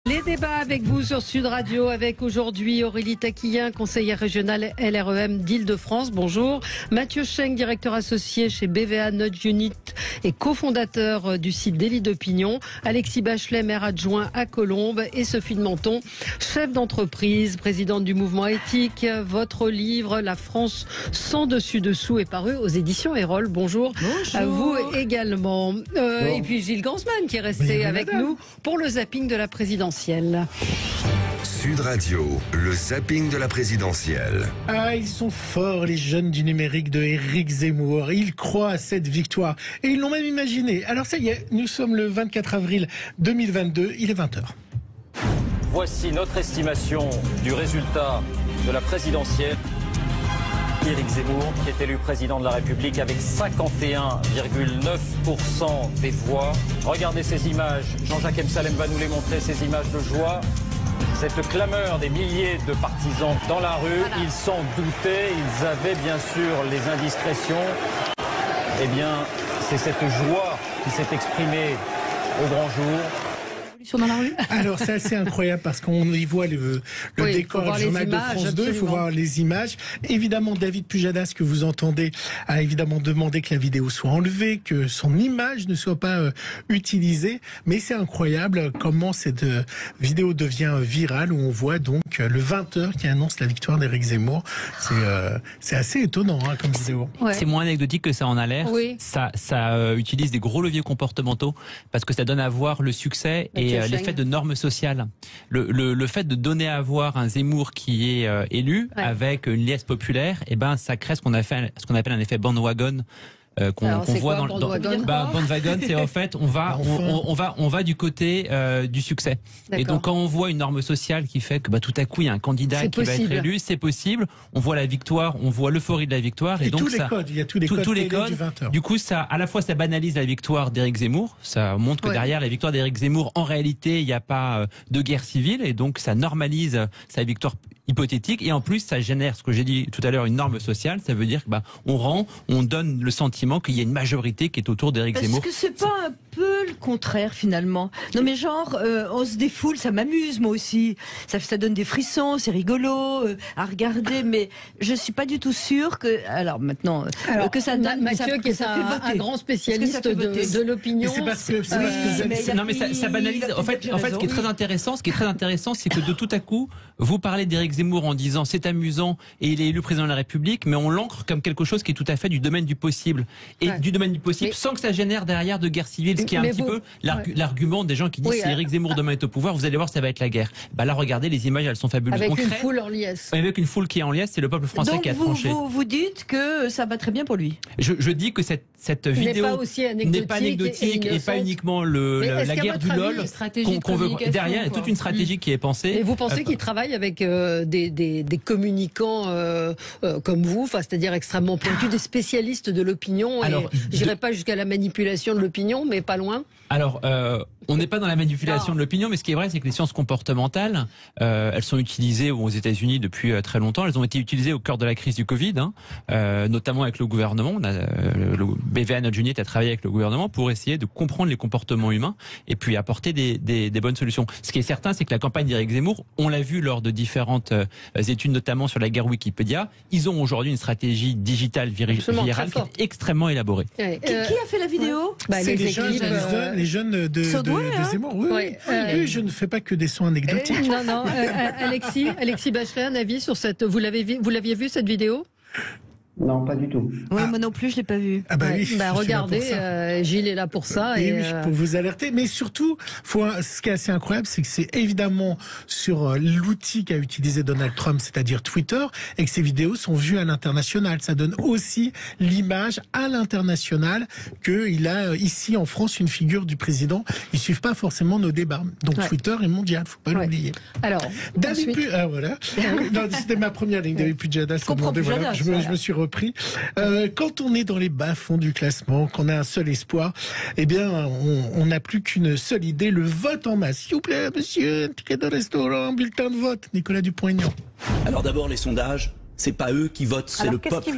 Les débats avec vous sur Sud Radio, avec aujourd'hui Aurélie Taquillin, conseillère régionale LREM d'Île-de-France. Bonjour. Mathieu Schenk, directeur associé chez BVA Nudge Unit et cofondateur du site Délit d'Opinion. Alexis Bachelet, maire adjoint à Colombes. Et Sophie de Menton, chef d'entreprise, présidente du mouvement éthique. Votre livre, La France sans dessus-dessous, est paru aux éditions Erol. Bonjour. Bonjour. À vous également. Et puis Gilles Gansman qui est resté avec nous pour le zapping de la présidentielle. Sud Radio, le zapping de la présidentielle. Ah, ils sont forts, les jeunes du numérique de Éric Zemmour. Ils croient à cette victoire. Et ils l'ont même imaginé. Alors ça y est, nous sommes le 24 avril 2022, il est 20h. Voici notre estimation du résultat de la présidentielle. Éric Zemmour, qui est élu président de la République avec 51,9% des voix. Regardez ces images. Jean-Jacques Emsalem va nous les montrer, ces images de joie. Cette clameur des milliers de partisans dans la rue, voilà. Ils s'en doutaient, ils avaient bien sûr les indiscrétions. Eh bien, c'est cette joie qui s'est exprimée au grand jour. Dans la rue. Alors c'est assez incroyable parce qu'on y voit le décor du journal de France 2, il faut voir les images. Évidemment, David Pujadas, que vous entendez, a évidemment demandé que la vidéo soit enlevée, que son image ne soit pas utilisée. Mais c'est incroyable comment cette vidéo devient virale, où on voit donc le 20h qui annonce la victoire d'Éric Zemmour. C'est assez étonnant comme vidéo. Ouais. C'est moins anecdotique que ça en a l'air. Oui. Ça utilise des gros leviers comportementaux parce que ça donne à voir le succès et l'effet de normes sociales. Le fait de donner à voir un Zemmour qui est élu avec une liesse populaire, et ben ça crée ce qu'on appelle un effet bandwagon. Qu'on voit dans bandwagon, c'est en fait on va du côté du succès. Et donc quand on voit une norme sociale qui fait que tout à coup il y a un candidat qui va être élu, c'est possible. On voit la victoire, on voit l'euphorie de la victoire et donc tous les codes, il y a tous les codes. Du coup ça à la fois ça banalise la victoire d'Éric Zemmour, ça montre que derrière la victoire d'Éric Zemmour en réalité il n'y a pas de guerre civile et donc ça normalise sa victoire hypothétique et en plus ça génère ce que j'ai dit tout à l'heure une norme sociale, ça veut dire que on donne le sentiment qu'il y a une majorité qui est autour d'Éric Zemmour. Est-ce que c'est pas un peu le contraire finalement? Non mais genre on se défoule, ça m'amuse moi aussi, ça donne des frissons, c'est rigolo à regarder, mais je suis pas du tout sûre que que ça donne. Mathieu qui est un grand spécialiste de l'opinion. C'est parce que ça banalise. En fait, ce qui est très intéressant, c'est que de tout à coup, vous parlez d'Éric Zemmour en disant c'est amusant et il est élu président de la République, mais on l'ancre comme quelque chose qui est tout à fait du domaine du possible. Et du domaine du possible, sans que ça génère derrière de guerre civile, ce qui est un petit peu l'argument des gens qui disent si Éric Zemmour demain est au pouvoir, vous allez voir, ça va être la guerre. Là, regardez, les images, elles sont fabuleuses. Avec une foule en liesse. Avec une foule qui est en liesse, c'est le peuple français qui a tranché. Donc vous dites que ça va très bien pour lui. Je dis que cette vidéo n'est pas anecdotique et pas uniquement la guerre du LOL qu'on veut. Derrière, il y a toute une stratégie qui est pensée. Et vous pensez qu'il travaille avec des communicants comme vous, c'est-à-dire extrêmement pointus, des spécialistes de l'opinion? Je n'irai pas jusqu'à la manipulation de l'opinion, mais pas loin. Alors, on n'est pas dans la manipulation de l'opinion, mais ce qui est vrai, c'est que les sciences comportementales, elles sont utilisées aux États-Unis depuis très longtemps. Elles ont été utilisées au cœur de la crise du Covid, notamment avec le gouvernement. Le BVA Nudge Unit a travaillé avec le gouvernement pour essayer de comprendre les comportements humains et puis apporter des bonnes solutions. Ce qui est certain, c'est que la campagne d'Éric Zemmour, on l'a vu lors de différentes études, notamment sur la guerre Wikipédia, ils ont aujourd'hui une stratégie digitale virale qui est extrêmement élaborée. Qui a fait la vidéo? C'est les jeunes de Zemmour. Oui, je ne fais pas que des sons anecdotiques. Non. Alexis Bachelet, un avis sur cette... Vous l'aviez vu cette vidéo? Non, pas du tout. Oui, moi non plus, je l'ai pas vu. Regardez, Gilles est là pour ça. Et oui, pour vous alerter. Mais surtout, ce qui est assez incroyable, c'est que c'est évidemment sur l'outil qu'a utilisé Donald Trump, c'est-à-dire Twitter, et que ces vidéos sont vues à l'international. Ça donne aussi l'image à l'international qu'il a ici en France une figure du président. Ils suivent pas forcément nos débats. Donc Twitter est mondial, faut pas l'oublier. Alors, voilà. Non, c'était ma première ligne. David Pujadas. Je me suis repris. Quand on est dans les bas-fonds du classement, qu'on a un seul espoir, eh bien, on n'a plus qu'une seule idée, le vote en masse. S'il vous plaît, monsieur, un ticket de restaurant, bulletin de vote. Nicolas Dupont-Aignan. Alors d'abord, les sondages, c'est pas eux qui votent, c'est le peuple.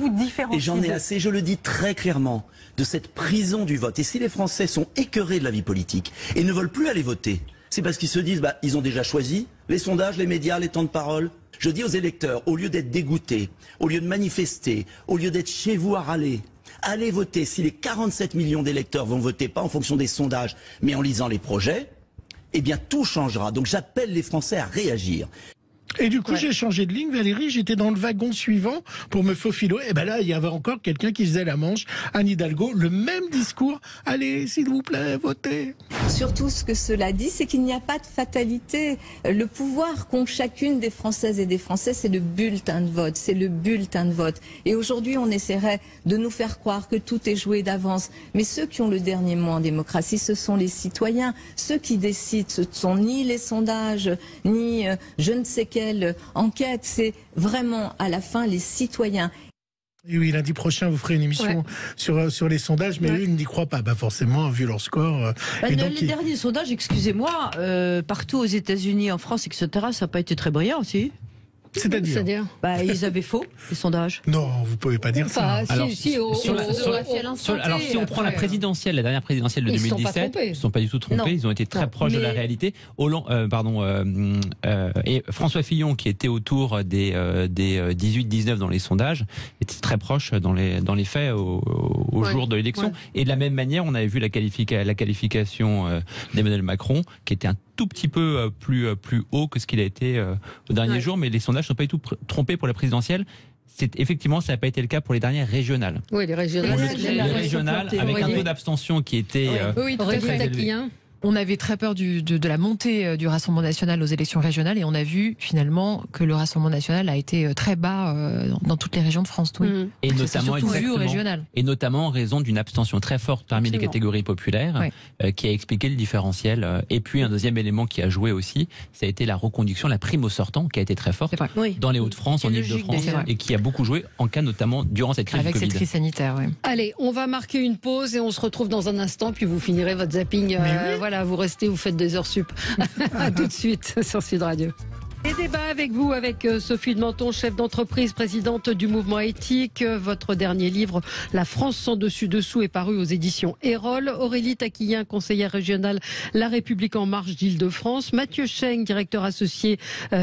Et j'en ai assez, je le dis très clairement, de cette prison du vote. Et si les Français sont écœurés de la vie politique et ne veulent plus aller voter, C'est parce qu'ils se disent, ils ont déjà choisi les sondages, les médias, les temps de parole. Je dis aux électeurs, au lieu d'être dégoûtés, au lieu de manifester, au lieu d'être chez vous à râler, allez voter. Si les 47 millions d'électeurs vont voter, pas en fonction des sondages, mais en lisant les projets, eh bien tout changera. Donc j'appelle les Français à réagir. Et du coup, j'ai changé de ligne, Valérie, j'étais dans le wagon suivant pour me faufiler. Et ben là, il y avait encore quelqu'un qui faisait la manche, Anne Hidalgo, le même discours. Allez, s'il vous plaît, votez. Surtout, ce que cela dit, c'est qu'il n'y a pas de fatalité. Le pouvoir qu'ont chacune des Françaises et des Français, c'est le bulletin de vote. C'est le bulletin de vote. Et aujourd'hui, on essaierait de nous faire croire que tout est joué d'avance. Mais ceux qui ont le dernier mot en démocratie, ce sont les citoyens. Ceux qui décident, ce ne sont ni les sondages, ni je ne sais quelle enquête, c'est vraiment à la fin les citoyens. Et oui, lundi prochain, vous ferez une émission sur les sondages, mais eux, ils n'y croient pas, forcément, vu leur score. Et donc, les derniers sondages, excusez-moi, partout aux États-Unis, en France, etc., ça n'a pas été très brillant aussi. C'est-à-dire ils avaient faux, les sondages. Non, vous pouvez pas dire ça. Alors, si on prend la présidentielle, la dernière présidentielle de 2017, ils ne sont pas du tout trompés, ils ont été très proches de la réalité. Et François Fillon, qui était autour des 18-19 dans les sondages, était très proche dans les faits au jour de l'élection. Et de la même manière, on avait vu la qualification d'Emmanuel Macron, qui était un tout petit peu plus haut que ce qu'il a été au dernier jour, mais les sondages ne sont pas du tout trompés pour la présidentielle. Effectivement, ça n'a pas été le cas pour les dernières régionales. Oui, les régionales. Les régionales, avec un taux d'abstention qui était très élevé. On avait très peur de la montée du Rassemblement national aux élections régionales et on a vu finalement que le Rassemblement national a été très bas dans toutes les régions de France. Oui. Et notamment, et notamment en raison d'une abstention très forte parmi les catégories populaires qui a expliqué le différentiel. Et puis un deuxième élément qui a joué aussi, ça a été la reconduction, la prime au sortant qui a été très forte dans les Hauts-de-France, en Ile-de-France et qui a beaucoup joué en cas notamment durant cette crise du Covid. Avec cette crise sanitaire, oui. Allez, on va marquer une pause et on se retrouve dans un instant puis vous finirez votre zapping. Voilà, vous restez, vous faites des heures sup. À tout de suite sur Sud Radio. Et débat avec vous, avec Sophie de Menton, chef d'entreprise, présidente du mouvement éthique. Votre dernier livre, La France sans dessus-dessous, est paru aux éditions Erol. Aurélie Taquillin, conseillère régionale La République En Marche d'Île-de-France. Mathieu Cheng, directeur associé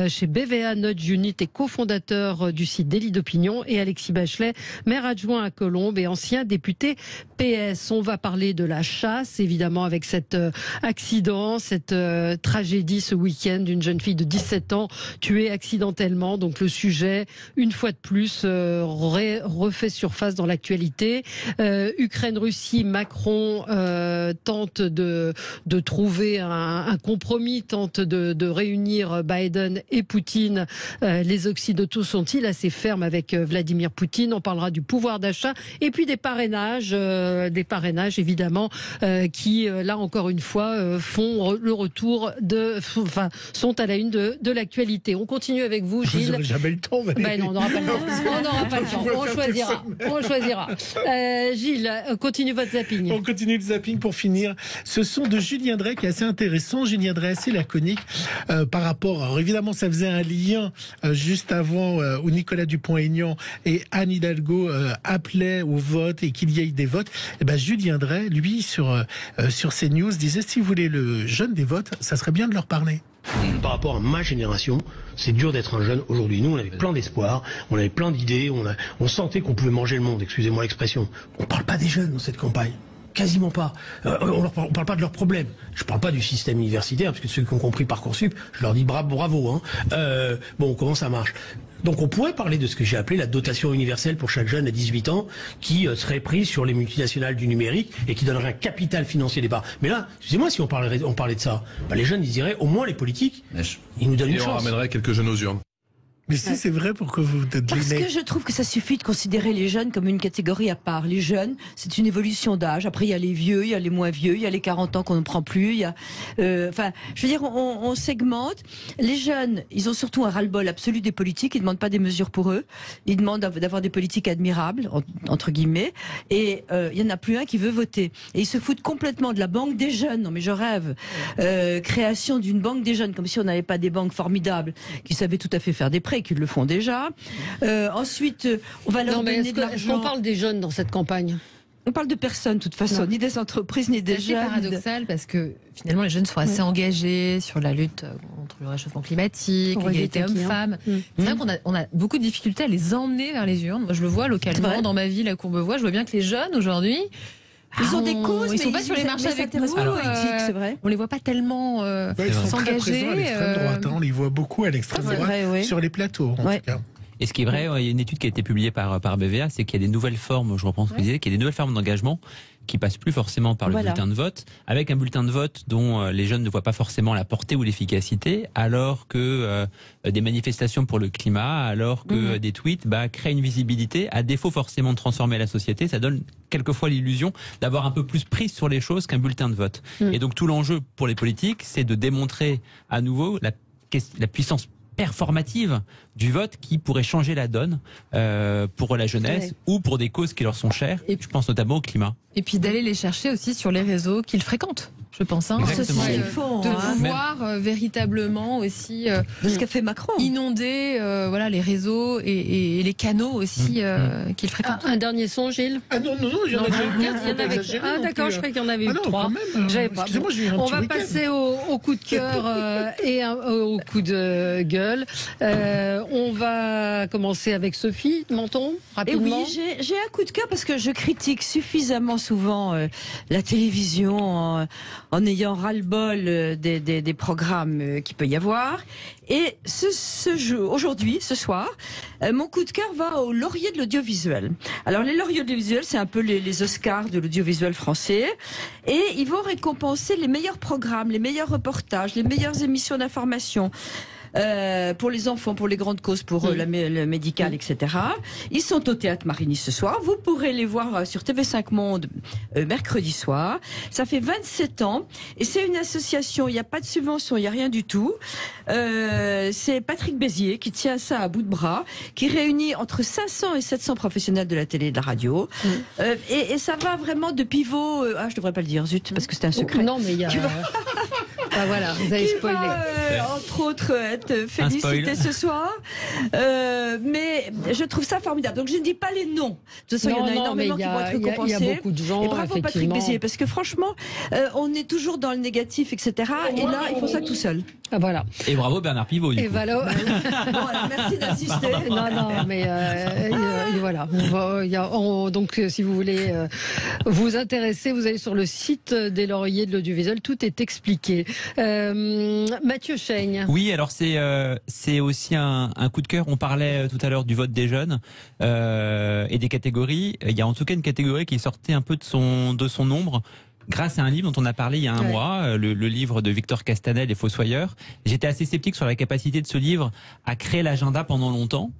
chez BVA Nudge Unit et cofondateur du site Délit d'Opinion. Et Alexis Bachelet, maire adjoint à Colombes et ancien député PS. On va parler de la chasse, évidemment, avec cet accident, cette tragédie ce week-end d'une jeune fille de 17 ans tuée accidentellement. Donc le sujet, une fois de plus, refait surface dans l'actualité. Ukraine-Russie, Macron tente de trouver un compromis, tente de réunir Biden et Poutine. Les Occidentaux sont-ils assez fermes avec Vladimir Poutine? On parlera du pouvoir d'achat et puis des parrainages évidemment, qui là encore une fois font le retour sont à la une de l'actualité. On continue avec vous, Gilles. Vous n'aurez jamais le temps, Valérie. Non, on n'aura pas le temps. On n'aura pas le temps. On choisira. Gilles, continue votre zapping. On continue le zapping pour finir. Ce son de Julien Drey qui est assez intéressant. Julien Drey assez laconique par rapport. Alors évidemment, ça faisait un lien juste avant où Nicolas Dupont-Aignan et Anne Hidalgo appelaient au vote et qu'il y ait des votes. Et ben Julien Drey, lui, sur CNews, disait si vous voulez le jeune des votes, ça serait bien de leur parler. Par rapport à ma génération, c'est dur d'être un jeune aujourd'hui. Nous, on avait plein d'espoir, on avait plein d'idées, on sentait qu'on pouvait manger le monde, excusez-moi l'expression. On parle pas des jeunes dans cette campagne. Quasiment pas. On parle pas de leurs problèmes. Je parle pas du système universitaire, parce que ceux qui ont compris Parcoursup, je leur dis bravo. Hein. Bon, comment ça marche? Donc on pourrait parler de ce que j'ai appelé la dotation universelle pour chaque jeune à 18 ans qui serait prise sur les multinationales du numérique et qui donnerait un capital financier départ. Mais là, excusez-moi, si on parlait de ça, les jeunes ils diraient au moins les politiques, ils nous donnent une chance. Et on ramènerait quelques jeunes aux urnes. Mais si c'est vrai, pourquoi vous êtes Parce que je trouve que ça suffit de considérer les jeunes comme une catégorie à part. Les jeunes, c'est une évolution d'âge. Après, il y a les vieux, il y a les moins vieux, il y a les 40 ans qu'on ne prend plus. Il y a, je veux dire, on segmente. Les jeunes, ils ont surtout un ras-le-bol absolu des politiques. Ils ne demandent pas des mesures pour eux. Ils demandent d'avoir des politiques admirables, entre guillemets. Et il y en a plus un qui veut voter. Et ils se foutent complètement de la banque des jeunes. Non mais je rêve. Création d'une banque des jeunes, comme si on n'avait pas des banques formidables qui savaient tout à fait faire des prêts, qu'ils le font déjà. Ensuite, on va leur donner de l'argent. Est-ce qu'on parle des jeunes dans cette campagne? On parle de personne, de toute façon, ni des entreprises, ni des jeunes. C'est paradoxal parce que finalement, les jeunes sont assez engagés sur la lutte contre le réchauffement climatique, l'égalité homme-femme. C'est vrai qu'on a beaucoup de difficultés à les emmener vers les urnes. Moi, je le vois localement dans ma ville à Courbevoie. Je vois bien que les jeunes aujourd'hui, ils ont des causes, ils sont pas sur les marchés avec nous. C'est vrai. On les voit pas tellement s'engager. À l'extrême droite, on les voit beaucoup à l'extrême droite sur les plateaux, en tout cas. Et ce qui est vrai, il y a une étude qui a été publiée par BVA, c'est qu'il y a des nouvelles formes, je reprends ce que vous disiez, qu'il y a des nouvelles formes d'engagement qui passent plus forcément par le bulletin de vote, avec un bulletin de vote dont les jeunes ne voient pas forcément la portée ou l'efficacité, alors que des manifestations pour le climat, alors que des tweets créent une visibilité, à défaut forcément de transformer la société, ça donne quelquefois l'illusion d'avoir un peu plus prise sur les choses qu'un bulletin de vote. Et donc tout l'enjeu pour les politiques, c'est de démontrer à nouveau la puissance performative du vote qui pourrait changer la donne pour la jeunesse ou pour des causes qui leur sont chères. Et je pense notamment au climat. Et puis d'aller les chercher aussi sur les réseaux qu'ils fréquentent. Je pense, de pouvoir véritablement aussi de ce qu'a fait Macron, inonder les réseaux et les canaux aussi qu'il fréquente. Un dernier son, Gilles. Non, il y en avait. D'accord, je croyais qu'il y en avait eu 3. Excusez-moi, on va passer au coup de cœur et au coup de gueule. On va commencer avec Sophie Menton, rapidement. Et oui, j'ai un coup de cœur parce que je critique suffisamment souvent la télévision en ayant ras-le-bol des programmes qu'il peut y avoir. Et aujourd'hui, ce soir, mon coup de cœur va au laurier de l'audiovisuel. Alors les lauriers de l'audiovisuel, c'est un peu les Oscars de l'audiovisuel français. Et ils vont récompenser les meilleurs programmes, les meilleurs reportages, les meilleures émissions d'information. Pour les enfants, pour les grandes causes, pour le médical, etc. Ils sont au Théâtre Marigny ce soir. Vous pourrez les voir sur TV5 Monde mercredi soir. Ça fait 27 ans et c'est une association. Il n'y a pas de subvention, il n'y a rien du tout. C'est Patrick Bézier qui tient ça à bout de bras, qui réunit entre 500 et 700 professionnels de la télé et de la radio. Et ça va vraiment de pivot. Je devrais pas le dire, zut, parce que c'est un secret. Non, mais il y a. Voilà, vous avez spoilé. Entre autres, être félicité ce soir. Mais je trouve ça formidable. Donc je ne dis pas les noms. De toute façon, il y en a énormément qui vont être récompensés. Il y a beaucoup de gens. Et bravo Patrick Bézier, parce que franchement, on est toujours dans le négatif, etc. Et là, ils font ça tout seuls. Voilà. Et bravo Bernard Pivot. Et voilà. Merci d'insister. Non, mais voilà. Donc, si vous voulez vous intéresser, vous allez sur le site des lauriers de l'audiovisuel. Tout est expliqué. Mathieu Chaigne. Oui, alors c'est aussi un coup de cœur. On parlait tout à l'heure du vote des jeunes et des catégories. Il y a en tout cas une catégorie qui sortait un peu de son ombre. Grâce à un livre dont on a parlé il y a un mois, le livre de Victor Castanel, Les Fossoyeurs. J'étais assez sceptique sur la capacité de ce livre à créer l'agenda pendant longtemps.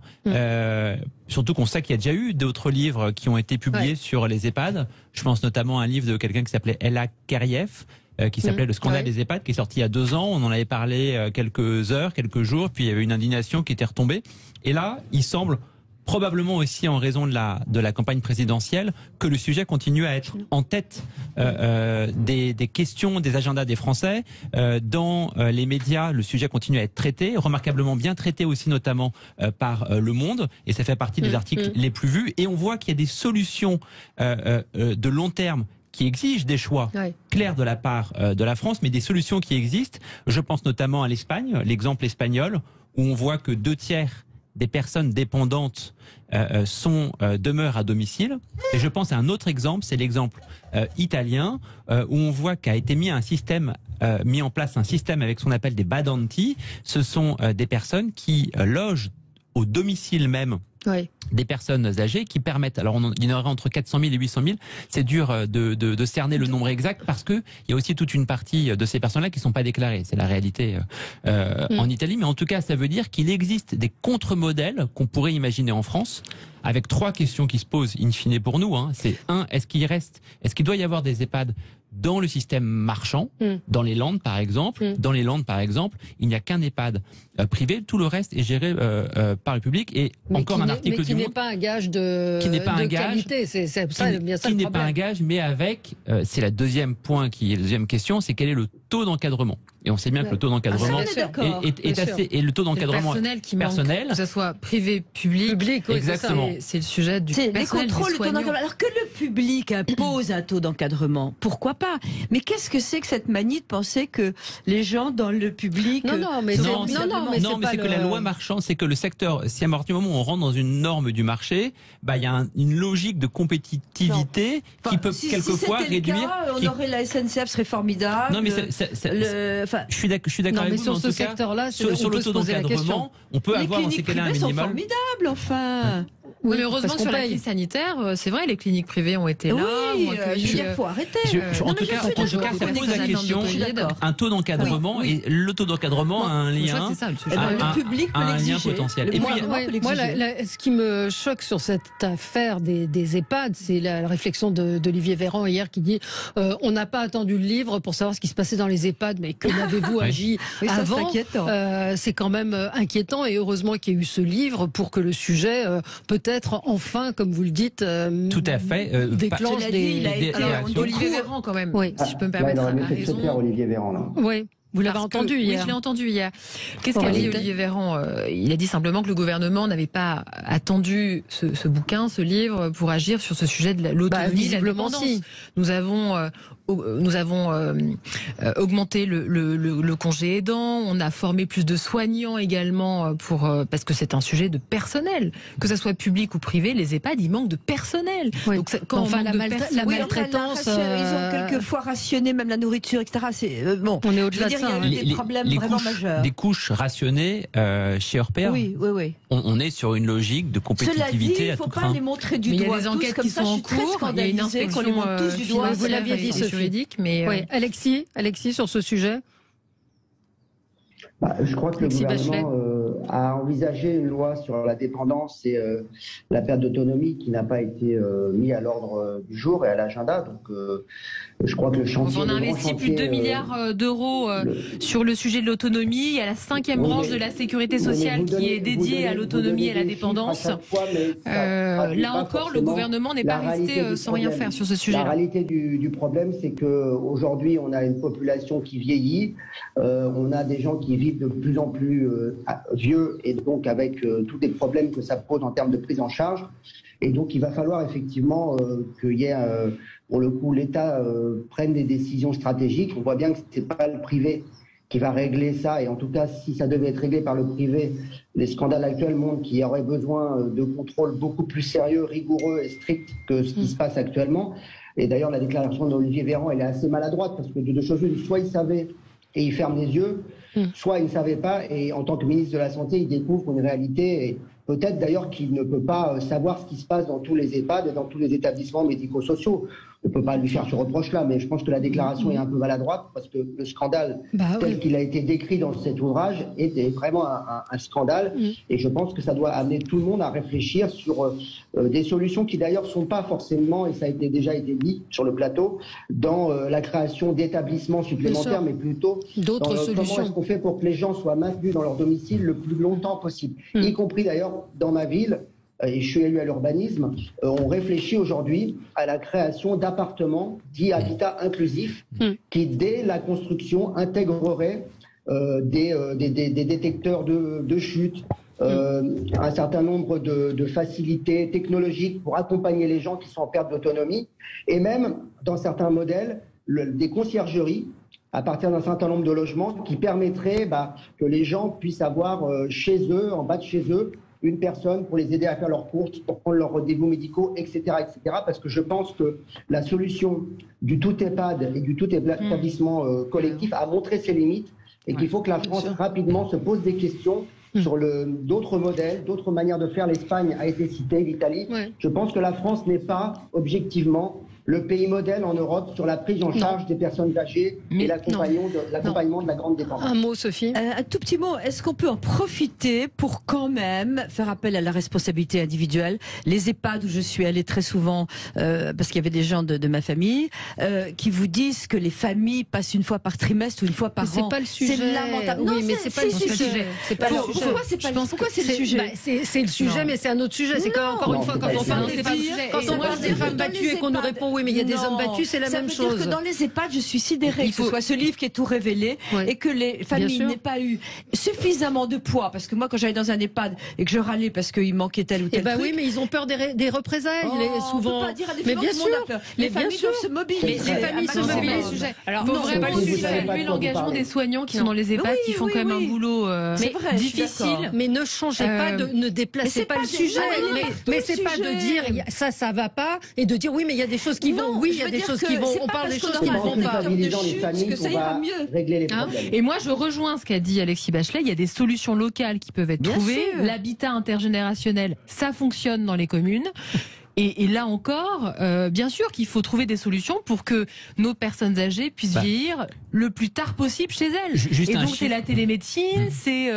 Surtout qu'on sait qu'il y a déjà eu d'autres livres qui ont été publiés sur les EHPAD. Je pense notamment à un livre de quelqu'un qui s'appelait Ella Kerieff, qui s'appelait Le scandale des EHPAD, qui est sorti il y a 2 ans. On en avait parlé quelques heures, quelques jours, puis il y avait une indignation qui était retombée. Et là, il semble, probablement aussi en raison de la campagne présidentielle, que le sujet continue à être en tête des questions, des agendas des Français. Dans les médias, le sujet continue à être traité, remarquablement bien traité aussi, notamment par Le Monde, et ça fait partie des articles les plus vus. Et on voit qu'il y a des solutions de long terme qui exigent des choix clairs de la part de la France, mais des solutions qui existent. Je pense notamment à l'Espagne, l'exemple espagnol, où on voit que 2/3 des personnes dépendantes demeurent à domicile. Et je pense à un autre exemple, c'est l'exemple italien, où on voit qu'a été mis en place un système avec ce qu'on appelle des badanti. Ce sont des personnes qui logent au domicile même des personnes âgées, qui permettent, alors il y en aurait entre 400 000 et 800 000, c'est dur de cerner le nombre exact, parce que il y a aussi toute une partie de ces personnes-là qui ne sont pas déclarées. C'est la réalité en Italie, mais en tout cas ça veut dire qu'il existe des contre-modèles qu'on pourrait imaginer en France, avec 3 questions qui se posent in fine pour nous. C'est 1, est-ce qu'il doit y avoir des EHPAD dans le système marchand, dans les Landes par exemple. Dans les Landes par exemple, il n'y a qu'un EHPAD privé, tout le reste est géré par le public. Et encore un article du Monde qui n'est pas un gage de qualité. C'est ça, bien ça. Qui n'est pas un gage, mais avec, c'est la deuxième question, c'est quel est le taux d'encadrement. Et on sait bien que le taux d'encadrement est assez, et le taux d'encadrement personnel, que ce soit privé, public, exactement. C'est le sujet du personnel. Les contrôles, le taux d'encadrement. Alors que le public impose un taux d'encadrement, pourquoi pas? Mais qu'est-ce que c'est que cette manie de penser que les gens dans le public mais c'est que la loi marchande, c'est que le secteur, si à partir du moment où on rentre dans une norme du marché, il y a une logique de compétitivité qui peut quelquefois réduire. On aurait la SNCF serait formidable. Non mais je suis d'accord avec vous. Sur ce secteur-là, sur le taux d'encadrement, on peut avoir dans ces cas-là un minimum. Sont formidables, enfin. Oui, mais heureusement sur la crise sanitaire, c'est vrai, les cliniques privées ont été là. Oui, il faut arrêter. En tout cas, ça pose la question. Un taux d'encadrement et le taux d'encadrement a un lien, un lien potentiel. Et moi, ce qui me choque sur cette affaire des EHPAD, c'est la réflexion d'Olivier Véran hier qui dit on n'a pas attendu le livre pour savoir ce qui se passait dans les EHPAD, mais que n'avez-vous agi avant? C'est quand même inquiétant et heureusement qu'il y a eu ce livre pour que le sujet peut-être enfin, comme vous le dites, tout à fait, déclenche des réactions. Olivier Véran quand même, si je peux me permettre, a raison. Olivier Véran là. Oui. Vous l'avez entendu hier. Oui, je l'ai entendu hier. Qu'est-ce qu'a dit Olivier Véran? Il a dit simplement que le gouvernement n'avait pas attendu ce bouquin, ce livre, pour agir sur ce sujet de l'autonomie, de la dépendance. Nous avons augmenté le congé aidant, on a formé plus de soignants également parce que c'est un sujet de personnel, que ça soit public ou privé, les EHPAD il manque de personnel. Oui. Donc quand la maltraitance, ils ont quelquefois rationné même la nourriture, etc. On est au-delà de ça. Il y a eu des problèmes vraiment majeurs. Des couches rationnées chez Orpea. Oui. On est sur une logique de compétitivité à tout craint. Il ne faut pas les montrer du doigt. Il y a des enquêtes qui sont en cours. Il y a une inspection vous l'aviez dit, juridique, mais Alexis, sur ce sujet. Je crois que le gouvernement a envisagé une loi sur la dépendance et la perte d'autonomie qui n'a pas été mis à l'ordre du jour et à l'agenda. Donc, je crois que le chantier. On a investi plus de 2 milliards d'euros sur le sujet de l'autonomie. Il y a la 5e branche de la sécurité sociale qui est dédiée à l'autonomie et à la dépendance. Là encore, le gouvernement n'est pas resté sans rien faire sur ce sujet. La réalité du problème, c'est qu'aujourd'hui, on a une population qui vieillit. On a des gens qui vivent de plus en plus vieux et donc avec tous les problèmes que ça pose en termes de prise en charge. Et donc, il va falloir effectivement qu'il y ait, pour le coup, l'État prenne des décisions stratégiques. On voit bien que ce n'est pas le privé qui va régler ça. Et en tout cas, si ça devait être réglé par le privé, les scandales actuels montrent qu'il y aurait besoin de contrôles beaucoup plus sérieux, rigoureux et stricts que ce qui se passe actuellement. Et d'ailleurs, la déclaration d'Olivier Véran, elle est assez maladroite parce que de deux choses, soit il savait et il ferme les yeux, soit il ne savait pas et en tant que ministre de la Santé, il découvre une réalité et peut-être d'ailleurs qu'il ne peut pas savoir ce qui se passe dans tous les EHPAD et dans tous les établissements médico-sociaux. On ne peut pas lui faire ce reproche-là, mais je pense que la déclaration est un peu maladroite parce que le scandale tel qu'il a été décrit dans cet ouvrage est vraiment un scandale. Et je pense que ça doit amener tout le monde à réfléchir sur des solutions qui d'ailleurs ne sont pas forcément, et ça a déjà été dit sur le plateau, dans la création d'établissements supplémentaires, mais plutôt d'autres solutions. Comment est-ce qu'on fait pour que les gens soient maintenus dans leur domicile le plus longtemps possible, y compris d'ailleurs dans ma ville. Et je suis élu à l'urbanisme, on réfléchit aujourd'hui à la création d'appartements dits habitat inclusif qui, dès la construction, intégreraient des détecteurs de chute, un certain nombre de facilités technologiques pour accompagner les gens qui sont en perte d'autonomie, et même, dans certains modèles, des conciergeries à partir d'un certain nombre de logements qui permettraient que les gens puissent avoir chez eux, en bas de chez eux, une personne pour les aider à faire leurs courses, pour prendre leurs rendez-vous médicaux, etc., etc. Parce que je pense que la solution du tout EHPAD et du tout établissement collectif a montré ses limites et qu'il faut que la France rapidement se pose des questions sur d'autres modèles, d'autres manières de faire. L'Espagne a été citée, l'Italie. Je pense que la France n'est pas objectivement le pays modèle en Europe sur la prise en charge des personnes âgées et l'accompagnement de la grande dépendance. Un mot, Sophie. Un tout petit mot. Est-ce qu'on peut en profiter pour quand même faire appel à la responsabilité individuelle? Les EHPAD où je suis allée très souvent, parce qu'il y avait des gens de ma famille, qui vous disent que les familles passent une fois par trimestre ou une fois par an. C'est pas le sujet. C'est lamentable. Oui, mais c'est pas le sujet. Pourquoi c'est le sujet? C'est le sujet, mais c'est un autre sujet. C'est encore une fois, quand on parle des femmes battues et qu'on nous répond oui, mais il y a des hommes battus, c'est la même chose. Ça veut dire que dans les EHPAD, je suis sidérée que ce soit ce livre qui est tout révélé et que les familles n'aient pas eu suffisamment de poids. Parce que moi, quand j'allais dans un EHPAD et que je râlais parce qu'il manquait tel ou tel truc... oui, mais ils ont peur des représailles, souvent. On peut pas dire à des mais gens bien que sûr, tout le monde a peur. Les familles doivent se mobiliser. Les familles se mobilisent. Alors, il faut vraiment saluer l'engagement des soignants qui sont dans les EHPAD, qui font quand même un boulot difficile. Mais ne changez pas, ne déplacez pas le sujet. Mais c'est pas de dire ça va pas et de dire oui, mais il y a des choses qui vont. Oui, il y a des choses qui vont. On parle des choses qui ne vont pas. Ça ira mieux. Régler les problèmes. Et moi, je rejoins ce qu'a dit Alexis Bachelet. Il y a des solutions locales qui peuvent être trouvées. L'habitat intergénérationnel, ça fonctionne dans les communes. Et là encore, bien sûr qu'il faut trouver des solutions pour que nos personnes âgées puissent vieillir le plus tard possible chez elles. Et donc c'est la télémédecine, c'est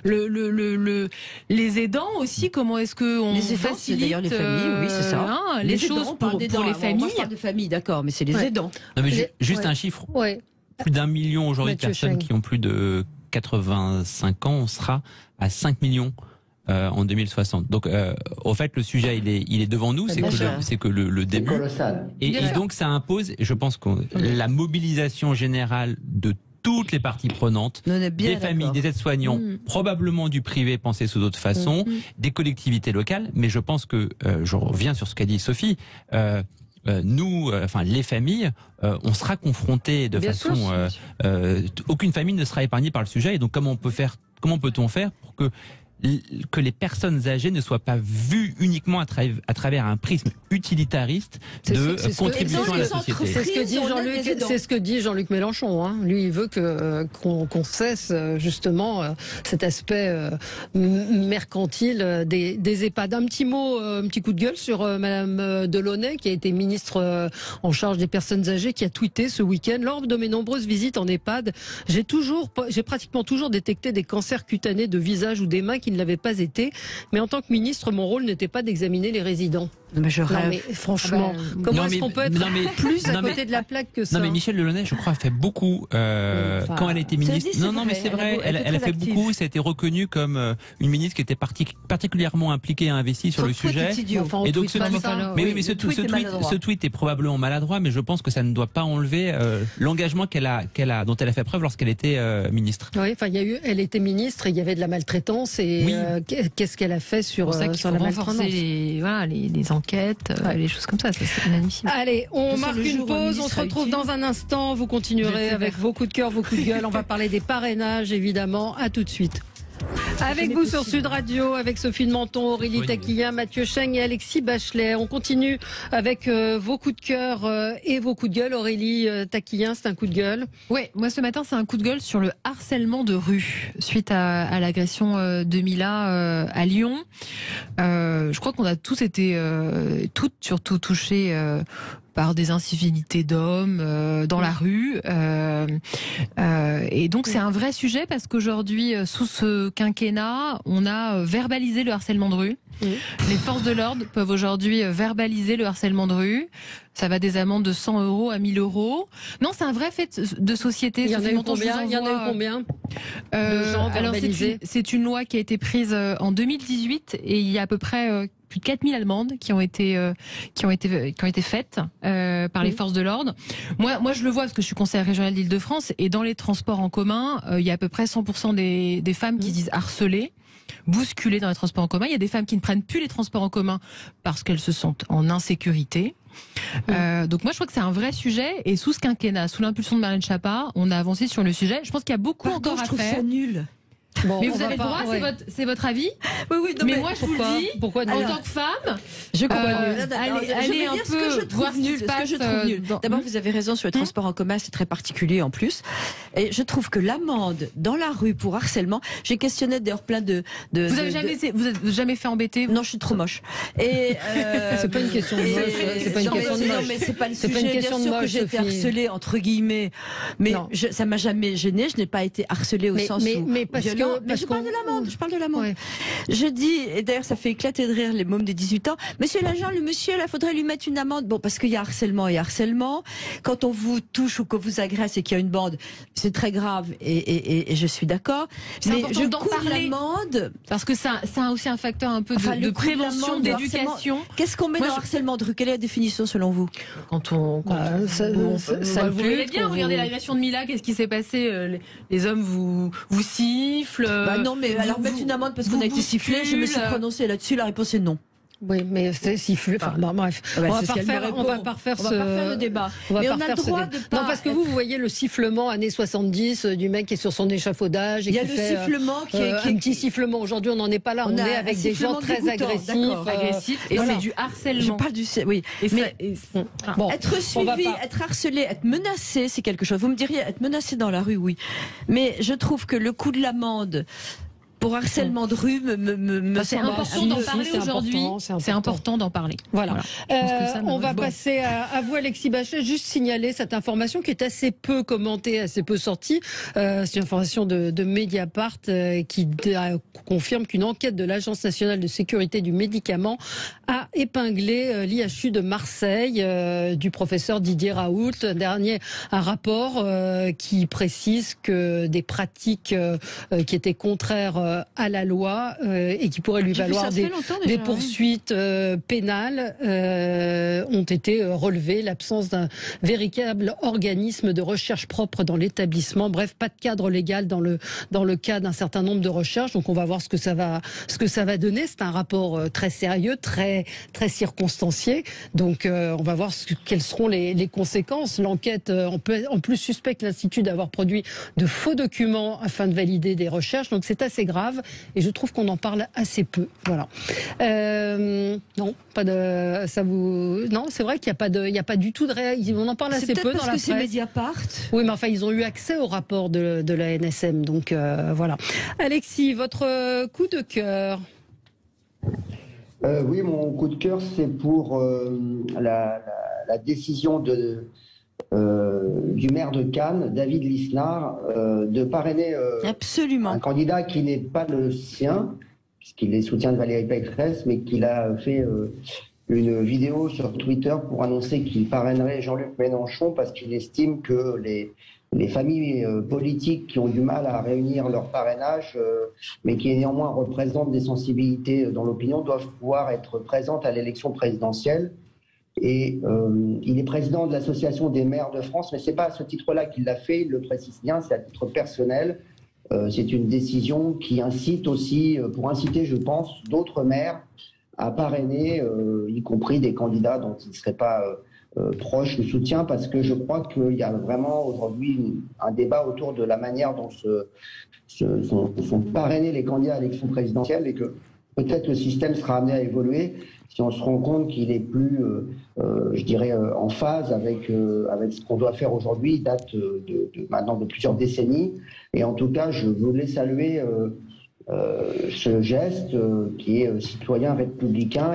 les aidants aussi. Comment est-ce que on facilite d'ailleurs les familles, oui, c'est ça. Les choses pour les familles. On parle de famille, d'accord, mais c'est les aidants. Non, mais juste un chiffre. Plus d'1 million aujourd'hui de personnes qui ont plus de 85 ans. On sera à 5 millions. En 2060. Donc, au fait, le sujet, il est devant nous. C'est que le début. Et donc, ça impose, je pense que la mobilisation générale de toutes les parties prenantes, des familles, des aides-soignants, probablement du privé pensé sous d'autres façons, des collectivités locales. Mais je pense que, je reviens sur ce qu'a dit Sophie, nous, les familles, on sera confrontés de façon. Aucune famille ne sera épargnée par le sujet. Et donc, comment peut-on faire pour que les personnes âgées ne soient pas vues uniquement à travers un prisme utilitariste de contribution à la société. C'est ce que dit Jean-Luc Mélenchon. Hein. Lui, il veut qu'on cesse justement cet aspect mercantile des EHPAD. Un petit mot, un petit coup de gueule sur Madame Delaunay, qui a été ministre en charge des personnes âgées, qui a tweeté ce week-end: lors de mes nombreuses visites en EHPAD, j'ai pratiquement toujours détecté des cancers cutanés de visage ou des mains qui ne l'avaient pas été. Mais en tant que ministre, mon rôle n'était pas d'examiner les résidents. Mais franchement, comment est-ce qu'on peut être plus à côté de la plaque que ça? Non, mais Michel Delaunay, je crois, a fait beaucoup quand elle était ministre. Mais c'est vrai, elle a fait beaucoup. Ça a été reconnu comme une ministre qui était particulièrement impliquée et investie sur le sujet. Et donc, ce tweet est probablement maladroit, mais je pense que ça ne doit pas enlever l'engagement dont elle a fait preuve lorsqu'elle était ministre. Oui, elle était ministre et il y avait de la maltraitance et qu'est-ce qu'elle a fait sur la maltraitance? Les enquêtes, les choses comme ça, c'est inadmissible. Allez, on marque une pause, on se retrouve dans un instant, vous continuerez avec vos coups de cœur, vos coups de gueule, on va parler des parrainages évidemment, à tout de suite. Avec vous sur Sud Radio, avec Sophie de Menton, Aurélie Taquilla, Mathieu Cheng et Alexis Bachelet. On continue avec vos coups de cœur et vos coups de gueule. Aurélie Taquilla, c'est un coup de gueule. Oui, moi ce matin c'est un coup de gueule sur le harcèlement de rue suite à l'agression de Mila à Lyon. Je crois qu'on a tous été, toutes surtout touchés par des incivilités d'hommes dans la rue. Et donc c'est un vrai sujet parce qu'aujourd'hui, sous ce quinquennat, on a verbalisé le harcèlement de rue. Les forces de l'ordre peuvent aujourd'hui verbaliser le harcèlement de rue. Ça va des amendes de 100 € à 1000 €. Non, c'est un vrai fait de société. Il y en a eu combien de gens verbalisés? C'est une loi qui a été prise en 2018 et il y a à peu près plus de 4000 amendes qui ont été faites par les forces de l'ordre. Moi, je le vois parce que je suis conseillère régionale d'Île-de-France et dans les transports en commun, il y a à peu près 100% des femmes qui se disent harcelées, bousculées dans les transports en commun. Il y a des femmes qui ne prennent plus les transports en commun parce qu'elles se sentent en insécurité. Donc moi je crois que c'est un vrai sujet et sous ce quinquennat, sous l'impulsion de Marlène Schiappa, on a avancé sur le sujet. Je pense qu'il y a beaucoup encore à faire. Je trouve ça nul. Bon, mais vous avez le droit, c'est votre avis. Oui, non, mais moi je vous le dis, en tant que femme, allez un peu voir ce qui se passe. D'abord, vous avez raison sur les transports en commun, c'est très particulier en plus. Et je trouve que l'amende dans la rue pour harcèlement, j'ai questionné d'ailleurs plein de. Vous avez jamais fait embêter? Non, je suis trop moche. Et c'est pas une question de moche. C'est pas une question de moche. Non, mais c'est pas le sujet. Bien sûr que j'ai été harcelée entre guillemets, mais ça m'a jamais gênée. Je n'ai pas été harcelée au sens où mais parce que mais je parle de l'amende. Ouais. Je dis, et d'ailleurs ça fait éclater de rire les mômes de 18 ans, monsieur l'agent, le monsieur, là, faudrait lui mettre une amende. Bon, parce qu'il y a harcèlement et harcèlement. Quand on vous touche ou qu'on vous agresse et qu'il y a une bande, c'est très grave et je suis d'accord. Mais je couvre l'amende. Parce que ça a aussi un facteur un peu de prévention, d'éducation. Qu'est-ce qu'on met dans harcèlement de rue? Quelle est la définition selon vous? Quand vous voyez bien, regardez l'agression de Mila, qu'est-ce qui s'est passé? Les hommes vous sifflent. Non, mais alors mettre une amende parce qu'on a été sifflé, je me suis prononcée là-dessus, la réponse est non. Oui, mais c'est sifflé. Enfin, bref, on va pas refaire le débat. Mais on a le droit de pas. Non, parce que vous voyez le sifflement années 70 du mec qui est sur son échafaudage et qui fait. Il y a le sifflement qui est un petit sifflement. Aujourd'hui, on n'en est pas là. On est avec des gens très agressifs. Et c'est du harcèlement. Je parle du. Oui. Être suivi, être harcelé, être menacé, c'est quelque chose. Vous me diriez être menacé dans la rue, oui. Mais je trouve que le coût de l'amende pour harcèlement de rue c'est important d'en parler aujourd'hui. C'est important d'en parler. Voilà. On va passer à vous, Alexis Bachet. Juste signaler cette information qui est assez peu commentée, assez peu sortie. C'est une information de Mediapart qui confirme qu'une enquête de l'Agence nationale de sécurité du médicament a épinglé l'IHU de Marseille du professeur Didier Raoult. Un rapport qui précise que des pratiques qui étaient contraires à la loi et qui pourraient lui valoir des poursuites pénales ont été relevées. L'absence d'un véritable organisme de recherche propre dans l'établissement. Bref, pas de cadre légal dans le cas d'un certain nombre de recherches. Donc on va voir ce que ça va donner. C'est un rapport très sérieux, très très circonstancié. Donc on va voir quelles seront les conséquences. L'enquête en plus suspecte l'Institut d'avoir produit de faux documents afin de valider des recherches. Donc c'est assez grave et je trouve qu'on en parle assez peu. Voilà. Non, pas de ça vous. Non, c'est vrai qu'il n'y a pas du tout de réaction. On en parle assez peu dans la presse. Parce que c'est Mediapart. Oui, mais enfin ils ont eu accès au rapport de la NSM. Donc voilà. Alexis, votre coup de cœur. Oui, mon coup de cœur, c'est pour la décision du maire de Cannes, David Lisnard, de parrainer un candidat qui n'est pas le sien, puisqu'il est soutien de Valérie Pécresse, mais qu'il a fait une vidéo sur Twitter pour annoncer qu'il parrainerait Jean-Luc Mélenchon parce qu'il estime que les familles politiques qui ont du mal à réunir leur parrainage, mais qui néanmoins représentent des sensibilités dans l'opinion, doivent pouvoir être présentes à l'élection présidentielle. Et il est président de l'Association des maires de France, mais ce n'est pas à ce titre-là qu'il l'a fait, il le précise bien, c'est à titre personnel. C'est une décision qui incite aussi, pour inciter, je pense, d'autres maires à parrainer, y compris des candidats dont ils ne seraient pas proches ou soutiens, parce que je crois qu'il y a vraiment aujourd'hui un débat autour de la manière dont sont parrainés les candidats à l'élection présidentielle et que peut-être le système sera amené à évoluer si on se rend compte qu'il est plus, je dirais, en phase avec ce qu'on doit faire aujourd'hui. Il date maintenant de plusieurs décennies. Et en tout cas, je voulais saluer ce geste qui est citoyen républicain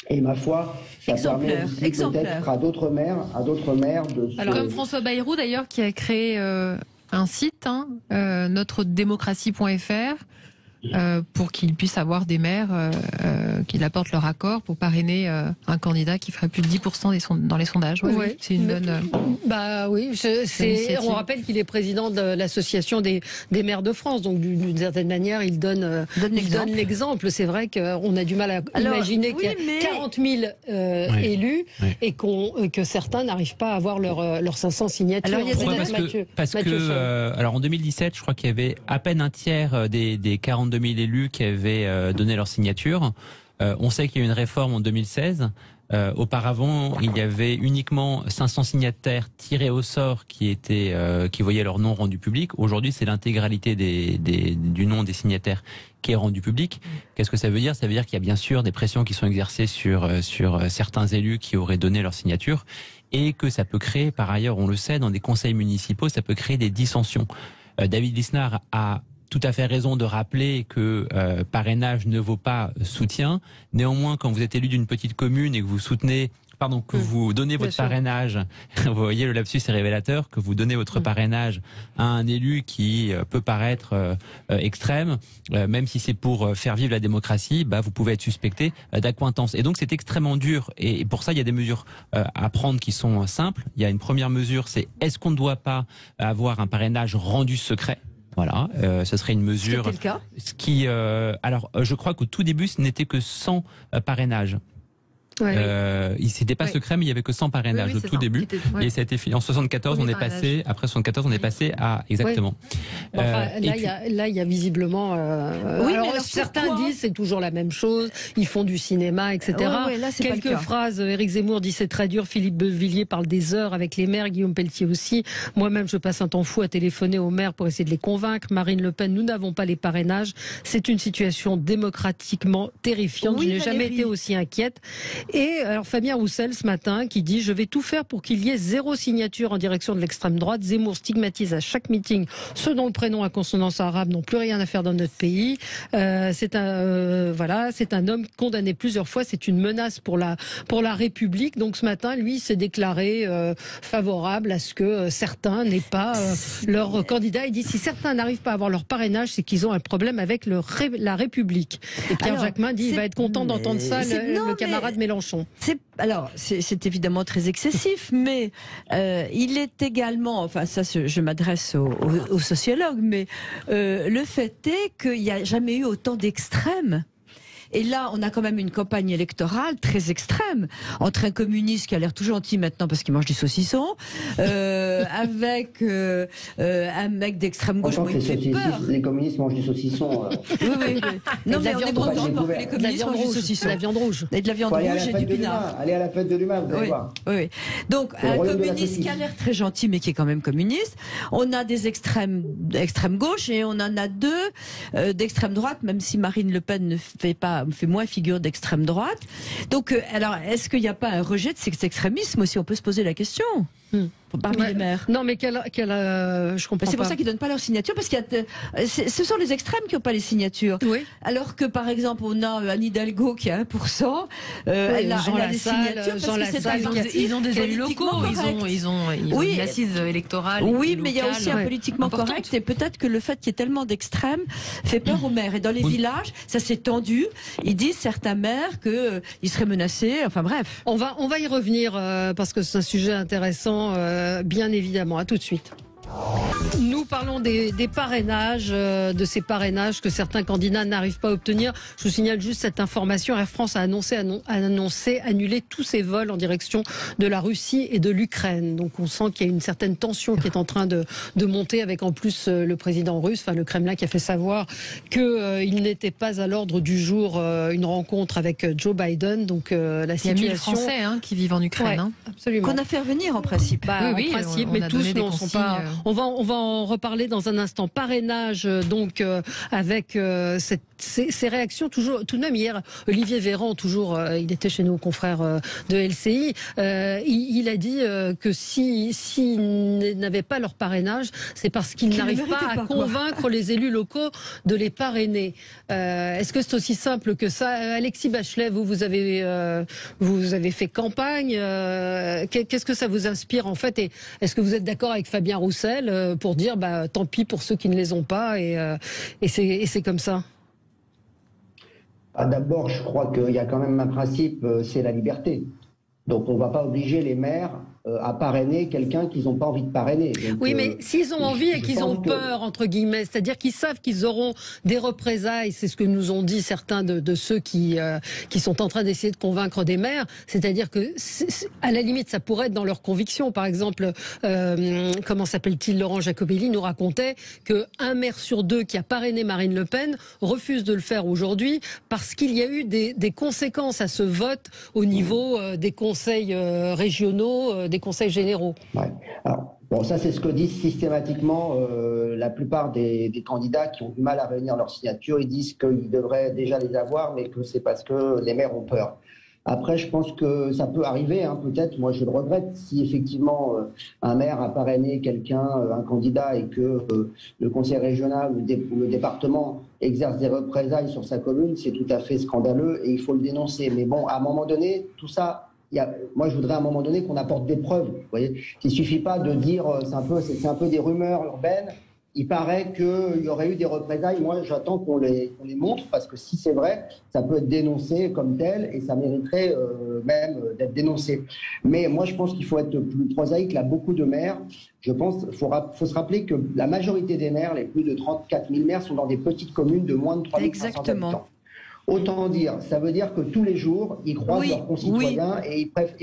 et ma foi, ça permet aussi peut-être à d'autres maires de se... Alors comme François Bayrou d'ailleurs qui a créé un site, notredémocratie.fr, pour qu'ils puissent avoir des maires qui apportent leur accord pour parrainer un candidat qui ferait plus de 10% dans les sondages. Oui, c'est une bonne... Bah oui, on rappelle qu'il est président de l'association des maires de France, donc d'une certaine manière, il donne l'exemple. C'est vrai qu'on a du mal à imaginer qu'il y a 40 000 élus et que certains n'arrivent pas à avoir leurs 500 signatures. Alors en 2017, je crois qu'il y avait à peine un tiers des 42 000 élus qui avaient donné leur signature. On sait qu'il y a eu une réforme en 2016. Auparavant, il y avait uniquement 500 signataires tirés au sort qui voyaient leur nom rendu public. Aujourd'hui, c'est l'intégralité du nom des signataires qui est rendu public. Qu'est-ce que ça veut dire? Ça veut dire qu'il y a bien sûr des pressions qui sont exercées sur certains élus qui auraient donné leur signature et que ça peut créer, par ailleurs, on le sait, dans des conseils municipaux, ça peut créer des dissensions. David Lisnard a tout à fait raison de rappeler que parrainage ne vaut pas soutien. Néanmoins, quand vous êtes élu d'une petite commune et que vous soutenez vous donnez votre parrainage, vous voyez le lapsus est révélateur, que vous donnez votre parrainage à un élu qui peut paraître extrême, même si c'est pour faire vivre la démocratie, vous pouvez être suspecté d'accointance. Et donc c'est extrêmement dur. Et pour ça, il y a des mesures à prendre qui sont simples. Il y a une première mesure, c'est est-ce qu'on ne doit pas avoir un parrainage rendu secret ? Voilà, ce serait une mesure. C'était le cas. Alors, je crois qu'au tout début, ce n'était que 100 parrainages. C'était pas secret, mais il y avait que 100 parrainages au tout début. Et ça a été fini. En 74, on est passé. Après 74, on est passé à exactement. Là, il y a visiblement. Alors certains disent c'est toujours la même chose. Ils font du cinéma, etc. Là, quelques phrases. Éric Zemmour dit c'est très dur. Philippe Bevilliers parle des heures avec les maires. Guillaume Pelletier aussi. Moi-même, je passe un temps fou à téléphoner aux maires pour essayer de les convaincre. Marine Le Pen, nous n'avons pas les parrainages. C'est une situation démocratiquement terrifiante. Je n'ai jamais été aussi inquiète. Et alors Fabien Roussel ce matin qui dit « Je vais tout faire pour qu'il y ait 0 signature en direction de l'extrême droite. Zemmour stigmatise à chaque meeting ceux dont le prénom à consonance arabe n'ont plus rien à faire dans notre pays. C'est un homme condamné plusieurs fois. C'est une menace pour la République. » Donc ce matin, lui, il s'est déclaré favorable à ce que certains n'aient pas leur candidat. Il dit « Si certains n'arrivent pas à avoir leur parrainage, c'est qu'ils ont un problème avec la République. » Et Pierre Jacquemin dit « Il va être content d'entendre ça, le camarade Mélenchon. » C'est évidemment très excessif, mais il est également, enfin ça je m'adresse aux sociologues, mais le fait est qu'il n'y a jamais eu autant d'extrêmes. Et là, on a quand même une campagne électorale très extrême entre un communiste qui a l'air tout gentil maintenant parce qu'il mange du saucisson, avec un mec d'extrême gauche. Moi, il me fait peur. Les communistes mangent du saucisson. Oui. Non, mais on est content que les communistes mangent du saucisson. De la viande rouge. Et de la viande rouge et du pinard. Allez à la fête de l'humain, vous allez voir. Oui. Donc, un communiste qui a l'air très gentil, mais qui est quand même communiste. On a des extrêmes gauche et on en a 2 d'extrême droite, même si Marine Le Pen ne fait moins figure d'extrême droite. Donc, alors, est-ce qu'il n'y a pas un rejet de cet extrémisme aussi? On peut se poser la question. Parmi les maires. Non, mais je comprends pas. C'est pour ça qu'ils donnent pas leur signature, parce ce sont les extrêmes qui n'ont pas les signatures. Oui. Alors que, par exemple, on a Anne Hidalgo qui a 1%. Elle a les signatures. Jean Lassalle, ils ont des élus locaux. Ils ont une assise électorale. Oui, mais il y a aussi un politiquement correct. Et peut-être que le fait qu'il y ait tellement d'extrêmes fait peur aux maires. Et dans les villages, ça s'est tendu. Ils disent, certains maires, qu'ils seraient menacés. Enfin bref. On va y revenir, parce que c'est un sujet intéressant. Bien évidemment, à tout de suite. Nous parlons des parrainages, de ces parrainages que certains candidats n'arrivent pas à obtenir. Je vous signale juste cette information. Air France a annoncé annuler tous ses vols en direction de la Russie et de l'Ukraine. Donc on sent qu'il y a une certaine tension qui est en train de monter, avec en plus le président russe, le Kremlin, qui a fait savoir qu'il n'était pas à l'ordre du jour une rencontre avec Joe Biden. Donc la situation... Il y a 1000 Français qui vivent en Ukraine. Absolument. Qu'on a fait revenir en principe. En principe, mais tous ne sont pas... On va en reparler dans un instant. Parrainage, donc, avec ces réactions toujours, tout de même hier, Olivier Véran, toujours, il était chez nos confrères de LCI, il a dit que s'ils n'avaient pas leur parrainage, c'est parce qu'ils n'arrivent pas à convaincre les élus locaux de les parrainer. Est-ce que c'est aussi simple que ça? Alexis Bachelet, vous avez fait campagne. Qu'est-ce que ça vous inspire en fait? Et est-ce que vous êtes d'accord avec Fabien Roussel pour dire tant pis pour ceux qui ne les ont pas, et c'est comme ça? D'abord, je crois qu'il y a quand même un principe, c'est la liberté. Donc on ne va pas obliger les maires à parrainer quelqu'un qu'ils n'ont pas envie de parrainer. Donc, oui, mais s'ils ont envie et qu'ils ont peur, entre guillemets, c'est-à-dire qu'ils savent qu'ils auront des représailles, c'est ce que nous ont dit certains de ceux qui sont en train d'essayer de convaincre des maires, c'est-à-dire que, à la limite, ça pourrait être dans leurs convictions. Par exemple, comment s'appelle-t-il, Laurent Jacobelli nous racontait qu'un maire sur 2 qui a parrainé Marine Le Pen refuse de le faire aujourd'hui parce qu'il y a eu des conséquences à ce vote au niveau des conseils régionaux, des conseils généraux. Ouais. Alors, bon, ça c'est ce que disent systématiquement la plupart des candidats qui ont du mal à réunir leur signature. Ils disent qu'ils devraient déjà les avoir, mais que c'est parce que les maires ont peur. Après, je pense que ça peut arriver, peut-être, moi je le regrette, si effectivement un maire a parrainé quelqu'un, un candidat, et que le conseil régional ou le département exerce des représailles sur sa commune, c'est tout à fait scandaleux et il faut le dénoncer. Mais bon, à un moment donné, tout ça moi, je voudrais à un moment donné qu'on apporte des preuves. Vous voyez, il suffit pas de dire c'est un peu des rumeurs urbaines. Il paraît qu'il y aurait eu des représailles. Moi, j'attends qu'on les montre, parce que si c'est vrai, ça peut être dénoncé comme tel et ça mériterait même d'être dénoncé. Mais moi, je pense qu'il faut être plus prosaïque. Là, beaucoup de maires, je pense, faut se rappeler que la majorité des maires, les plus de 34 000 maires, sont dans des petites communes de moins de 3 500 habitants. Autant dire, ça veut dire que tous les jours, ils croisent leurs concitoyens et ils peuvent,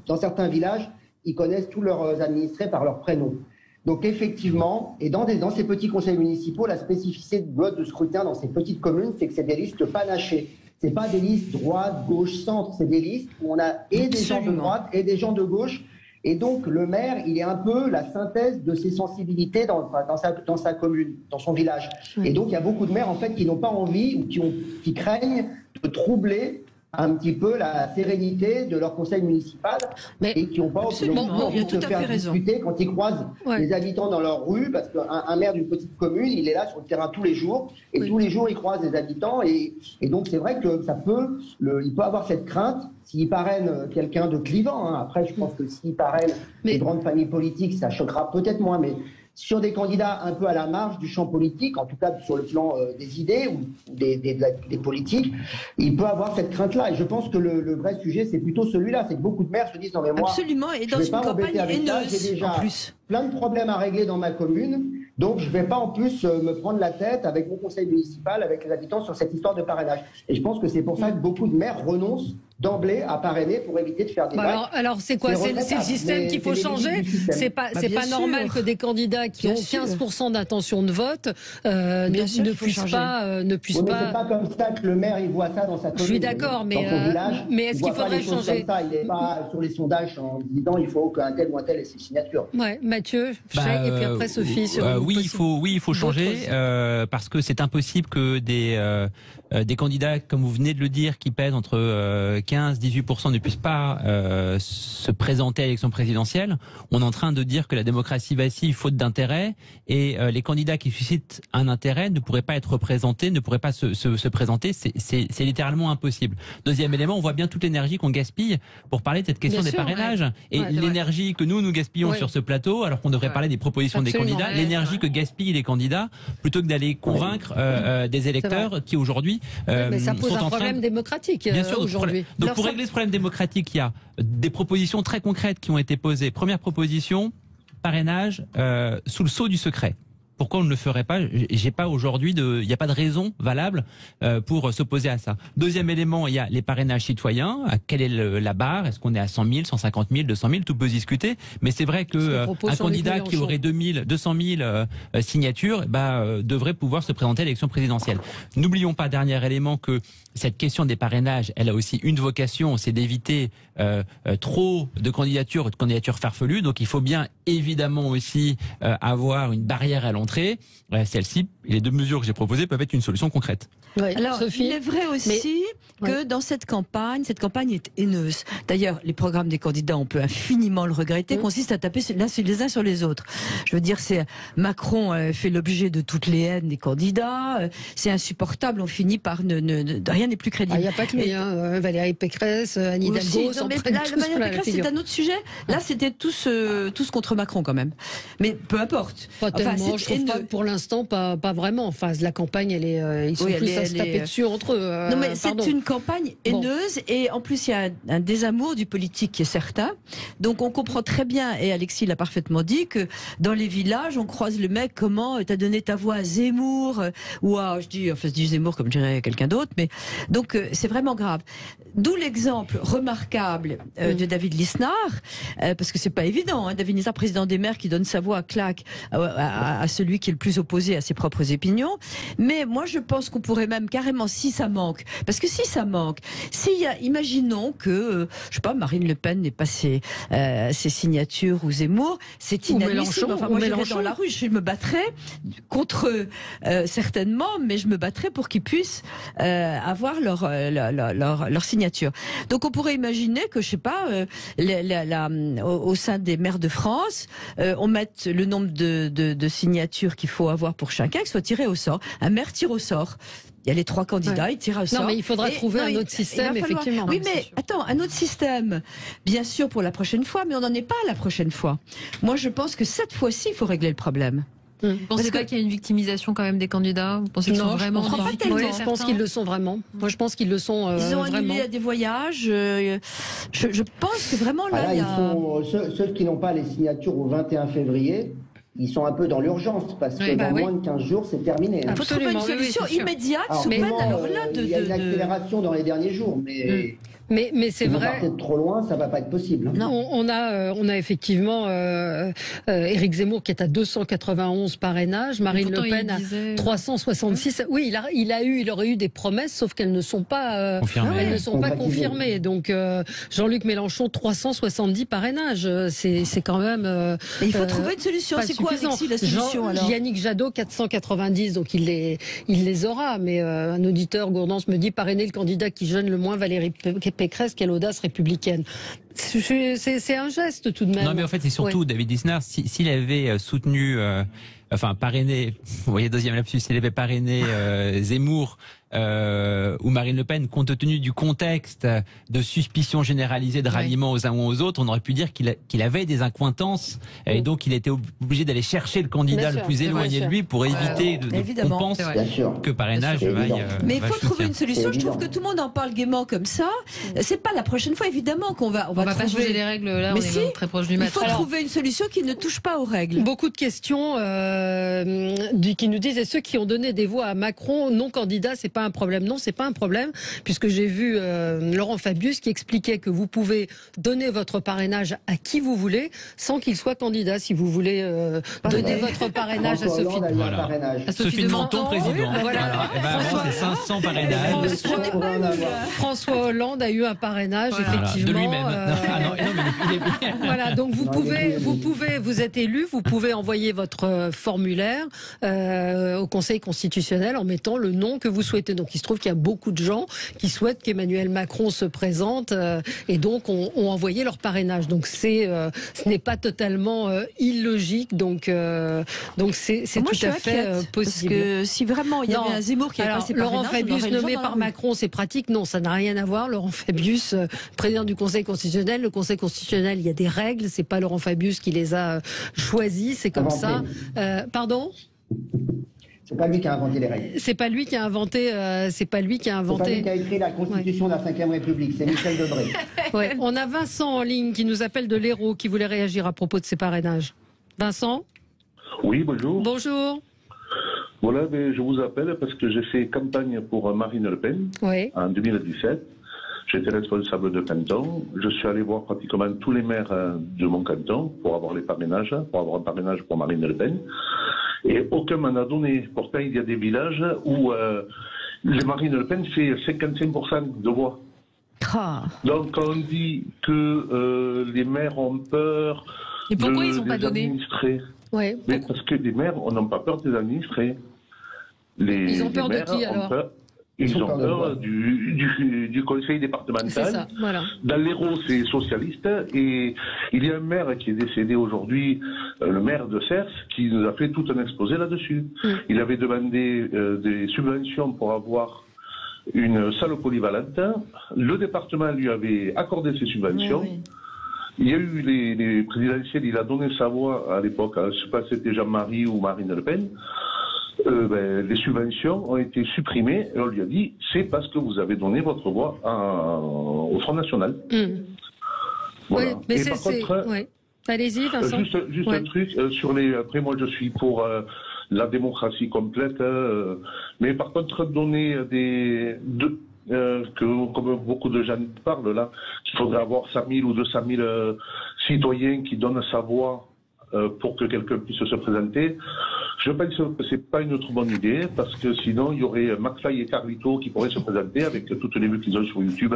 dans certains villages, ils connaissent tous leurs administrés par leur prénom. Donc effectivement, et dans ces petits conseils municipaux, la spécificité de mode de scrutin dans ces petites communes, c'est que c'est des listes panachées. C'est pas des listes droite, gauche, centre, c'est des listes où on a et des gens de droite et des gens de gauche. Et donc le maire, il est un peu la synthèse de ses sensibilités dans sa commune, dans son village. Et donc il y a beaucoup de maires en fait qui n'ont pas envie ou qui craignent de troubler un petit peu la sérénité de leur conseil municipal, et qui n'ont pas envie de se faire discuter quand ils croisent les habitants dans leur rue, parce qu'un maire d'une petite commune, il est là sur le terrain tous les jours, et tous les jours il croise des habitants, et donc c'est vrai que il peut avoir cette crainte. S'il parraine quelqu'un de clivant, après je pense que s'il parraine des grandes familles politiques, ça choquera peut-être moins, mais sur des candidats un peu à la marge du champ politique, en tout cas sur le plan des idées ou des politiques, il peut avoir cette crainte-là. Et je pense que le vrai sujet, c'est plutôt celui-là. C'est que beaucoup de maires se disent, non mais moi, absolument, et dans je vais une pas m'embêter avec ça, j'ai déjà plein de problèmes à régler dans ma commune, donc je ne vais pas en plus me prendre la tête avec mon conseil municipal, avec les habitants sur cette histoire de parrainage. Et je pense que c'est pour ça que beaucoup de maires renoncent d'emblée à parrainer pour éviter de faire des vagues. Alors c'est quoi? C'est le système qu'il faut changer? C'est pas normal que des candidats qui ont 15% d'intention de vote ne puissent pas. C'est pas comme ça que le maire il voit ça dans sa commune. Je suis d'accord, mais est-ce qu'il faudrait changer? Il n'est pas sur les sondages en disant il faut qu'un tel ou un tel ait ses signatures. Ouais, Mathieu, et puis après Sophie. Il faut changer parce que c'est impossible que des candidats, comme vous venez de le dire, qui pèsent entre 15-18% ne puissent pas se présenter à l'élection présidentielle. On est en train de dire que la démocratie vacille faute d'intérêt, et les candidats qui suscitent un intérêt ne pourraient pas être représentés, ne pourraient pas se présenter. C'est littéralement impossible. Deuxième élément, on voit bien toute l'énergie qu'on gaspille pour parler de cette question des parrainages, et l'énergie que nous gaspillons sur ce plateau, alors qu'on devrait parler des propositions des candidats, l'énergie que gaspillent les candidats plutôt que d'aller convaincre des électeurs qui aujourd'hui mais ça pose un problème démocratique aujourd'hui. Donc pour régler ce problème démocratique, il y a des propositions très concrètes qui ont été posées. Première proposition, parrainage sous le sceau du secret. Pourquoi on ne le ferait pas? J'ai pas aujourd'hui il n'y a pas de raison valable pour s'opposer à ça. Deuxième élément, il y a les parrainages citoyens. Quelle est la barre? Est-ce qu'on est à 100 000, 150 000, 200 000? Tout peut se discuter. Mais c'est vrai que un candidat qui aurait 200 000 signatures, devrait pouvoir se présenter à l'élection présidentielle. N'oublions pas, dernier élément, que cette question des parrainages, elle a aussi une vocation, c'est d'éviter trop de candidatures farfelues. Donc il faut bien évidemment aussi avoir une barrière à l'entrée. Celle-ci et les deux mesures que j'ai proposées peuvent être une solution concrète. Oui. Alors, Sophie, il est vrai aussi que dans cette campagne est haineuse. D'ailleurs, les programmes des candidats, on peut infiniment le regretter, consistent à taper les uns sur les autres. Je veux dire, Macron fait l'objet de toutes les haines des candidats. C'est insupportable. On finit par rien n'est plus crédible. Il n'y a pas que lui, Valérie Pécresse, Anne Hidalgo. Valérie Pécresse, c'est un autre sujet. Là, c'était tous contre Macron quand même. Mais peu importe. Pas tellement. Je trouve pas, pour l'instant, pas vraiment. Enfin, la campagne, ils sont plus à se taper dessus entre eux. Non, mais c'est une campagne haineuse, et en plus, il y a un désamour du politique qui est certain. Donc, on comprend très bien, et Alexis l'a parfaitement dit, que dans les villages, on croise le mec, comment t'as donné ta voix à Zemmour, ou à, je dis Zemmour comme dirait quelqu'un d'autre, mais donc, c'est vraiment grave. D'où l'exemple remarquable de David Lisnard, parce que c'est pas évident, David Lisnard, président des maires, qui donne sa voix à claque à celui qui est le plus opposé à ses propres opinions. Mais moi, je pense qu'on pourrait même carrément, si ça manque, parce que si ça manque, imaginons que, je sais pas, Marine Le Pen n'ait pas ses signatures, ou Zemmour, c'est inadmissible. Enfin, moi, j'irais dans la rue, je me battrais contre eux, certainement, mais je me battrais pour qu'ils puissent avoir leur signature. Donc, on pourrait imaginer que, je sais pas, au sein des maires de France, on mette le nombre de signatures qu'il faut avoir pour chacun, qui soit tiré au sort. Un maire tire au sort. il y a les 3 candidats, ils tirent au sort. Non, mais il faudra trouver un autre système, effectivement. Oui, mais attends, un autre système, bien sûr pour la prochaine fois, mais on n'en est pas à la prochaine fois. Moi, je pense que cette fois-ci, il faut régler le problème. Vous pensez pas qu'il y a une victimisation quand même des candidats? Vous pensez qu'ils sont vraiment je pense qu'ils le sont vraiment. Moi, je pense qu'ils le sont Ils ont vraiment. annulé des voyages. Je pense que vraiment là, il y a... ceux qui n'ont pas les signatures au 21 février, ils sont un peu dans l'urgence parce que dans moins de 15 jours, c'est terminé. Il faut trouver une solution immédiate. Il y a une accélération dans les derniers jours, mais c'est vrai. Si vous partez de trop loin, ça va pas être possible. Non, on a effectivement Éric Zemmour qui est à 291 parrainages, Marine Le Pen à 366. Oui, il aurait eu des promesses, sauf qu'elles ne sont pas confirmées. Donc Jean-Luc Mélenchon 370 parrainages, c'est quand même. Il faut trouver une solution. C'est quoi, Alexis, la solution alors? Yannick Jadot 490, donc il les aura. Mais un auditeur Gourdance me dit parrainer le candidat qui gêne le moins Valérie Pécresse, quelle audace républicaine. C'est un geste tout de même. Non, mais en fait, c'est surtout David Lisnard, s'il avait soutenu, parrainé, vous voyez, deuxième lapsus, s'il avait parrainé Zemmour ou Marine Le Pen, compte tenu du contexte de suspicion généralisée de ralliement aux uns ou aux autres, on aurait pu dire qu'il avait des accointances et donc il était obligé d'aller chercher le candidat le plus éloigné de lui pour éviter qu'on pense que parrainage vaille. Mais il faut trouver une solution. Je trouve que tout le monde en parle gaiement comme ça. C'est pas la prochaine fois, évidemment, qu'on va pas changer les règles là. Mais on est très proche du match. Il faut trouver une solution qui ne touche pas aux règles. Beaucoup de questions qui nous disent, et ceux qui ont donné des voix à Macron non candidat, c'est pas un problème. Non, c'est pas un problème, puisque j'ai vu Laurent Fabius qui expliquait que vous pouvez donner votre parrainage à qui vous voulez sans qu'il soit candidat. Si vous voulez donner votre parrainage à Sophie, Sophie de Menton, président. Voilà. C'est 500 parrainages. François Hollande a eu un parrainage, effectivement. De lui-même. Voilà, donc vous êtes élu, vous pouvez envoyer votre formulaire au Conseil constitutionnel en mettant le nom que vous souhaitez. Donc il se trouve qu'il y a beaucoup de gens qui souhaitent qu'Emmanuel Macron se présente et donc ont envoyé leur parrainage. Donc ce n'est pas totalement illogique. Donc c'est tout à fait possible. Parce que si vraiment il y avait un Zemmour qui avait passé Laurent Fabius nommé par Macron, c'est pratique. Non, ça n'a rien à voir. Laurent Fabius, président du Conseil constitutionnel. Le Conseil constitutionnel, il y a des règles. C'est pas Laurent Fabius qui les a choisis. C'est comme ça. Pardon ? C'est pas lui qui a inventé les règles. C'est pas lui qui a inventé. C'est pas lui qui a écrit la Constitution de la Ve République. C'est Michel Debré. On a Vincent en ligne qui nous appelle de l'Hérault, qui voulait réagir à propos de ces parrainages. Vincent ? Oui, bonjour. Bonjour. Voilà, je vous appelle parce que j'ai fait campagne pour Marine Le Pen en 2017. J'étais responsable de canton. Je suis allé voir pratiquement tous les maires de mon canton pour avoir les parrainages, pour avoir un parrainage pour Marine Le Pen. Et aucun m'en a donné. Pourtant, il y a des villages où Marine Le Pen fait 55% de voix. Donc, quand on dit que les maires ont peur des administrés, mais parce que les maires, on n'a pas peur des administrés. Ils ont peur de qui alors? Ils ont peur du conseil départemental. C'est ça, voilà. Dans l'Hérault, c'est socialiste. Et il y a un maire qui est décédé aujourd'hui, le maire de Cers, qui nous a fait tout un exposé là-dessus. Il avait demandé des subventions pour avoir une salle polyvalente. Le département lui avait accordé ces subventions. Il y a eu les présidentielles, il a donné sa voix à l'époque, je ne sais pas si c'était Jean-Marie ou Marine Le Pen. Les subventions ont été supprimées et on lui a dit c'est parce que vous avez donné votre voix au Front National. Voilà. Oui, mais c'est... Allez-y, Vincent. Juste un truc sur les. Après, moi, je suis pour la démocratie complète, mais par contre, donner comme beaucoup de gens parlent là, qu'il faudrait avoir 100 000 ou 200 000 citoyens qui donnent sa voix pour que quelqu'un puisse se présenter. Je pense que c'est pas une trop bonne idée, parce que sinon, il y aurait McFly et Carlito qui pourraient se présenter avec toutes les vues qu'ils ont sur YouTube,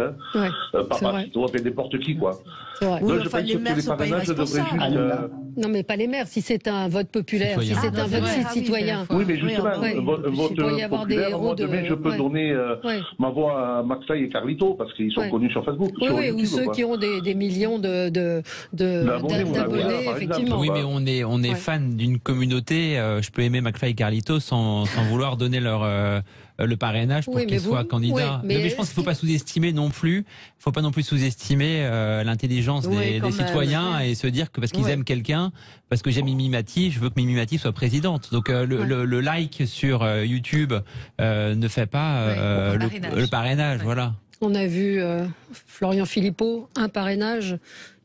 par Carlito, avec n'importe qui, quoi. Donc, je pense que les parrainages devraient juste... Non, mais pas les maires, si c'est un vote populaire, si c'est un vote citoyen. Oui, mais justement, un vote populaire, moi, demain, je peux donner ma voix à McFly et Carlito, parce qu'ils sont connus sur Facebook. Oui, ou ceux qui ont des millions d'abonnés, effectivement. Oui, mais on est fan d'une communauté. Je peux aimer McFly et Carlito sans vouloir donner leur le parrainage pour qu'il soit candidat. Mais je pense qu'il ne faut pas sous-estimer non plus. Il ne faut pas non plus sous-estimer l'intelligence des citoyens et se dire que parce qu'ils aiment quelqu'un, parce que j'aime Mimi Mati, je veux que Mimi Mati soit présidente. Donc le like sur YouTube ne fait pas le parrainage. Voilà. On a vu Florian Philippot, un parrainage.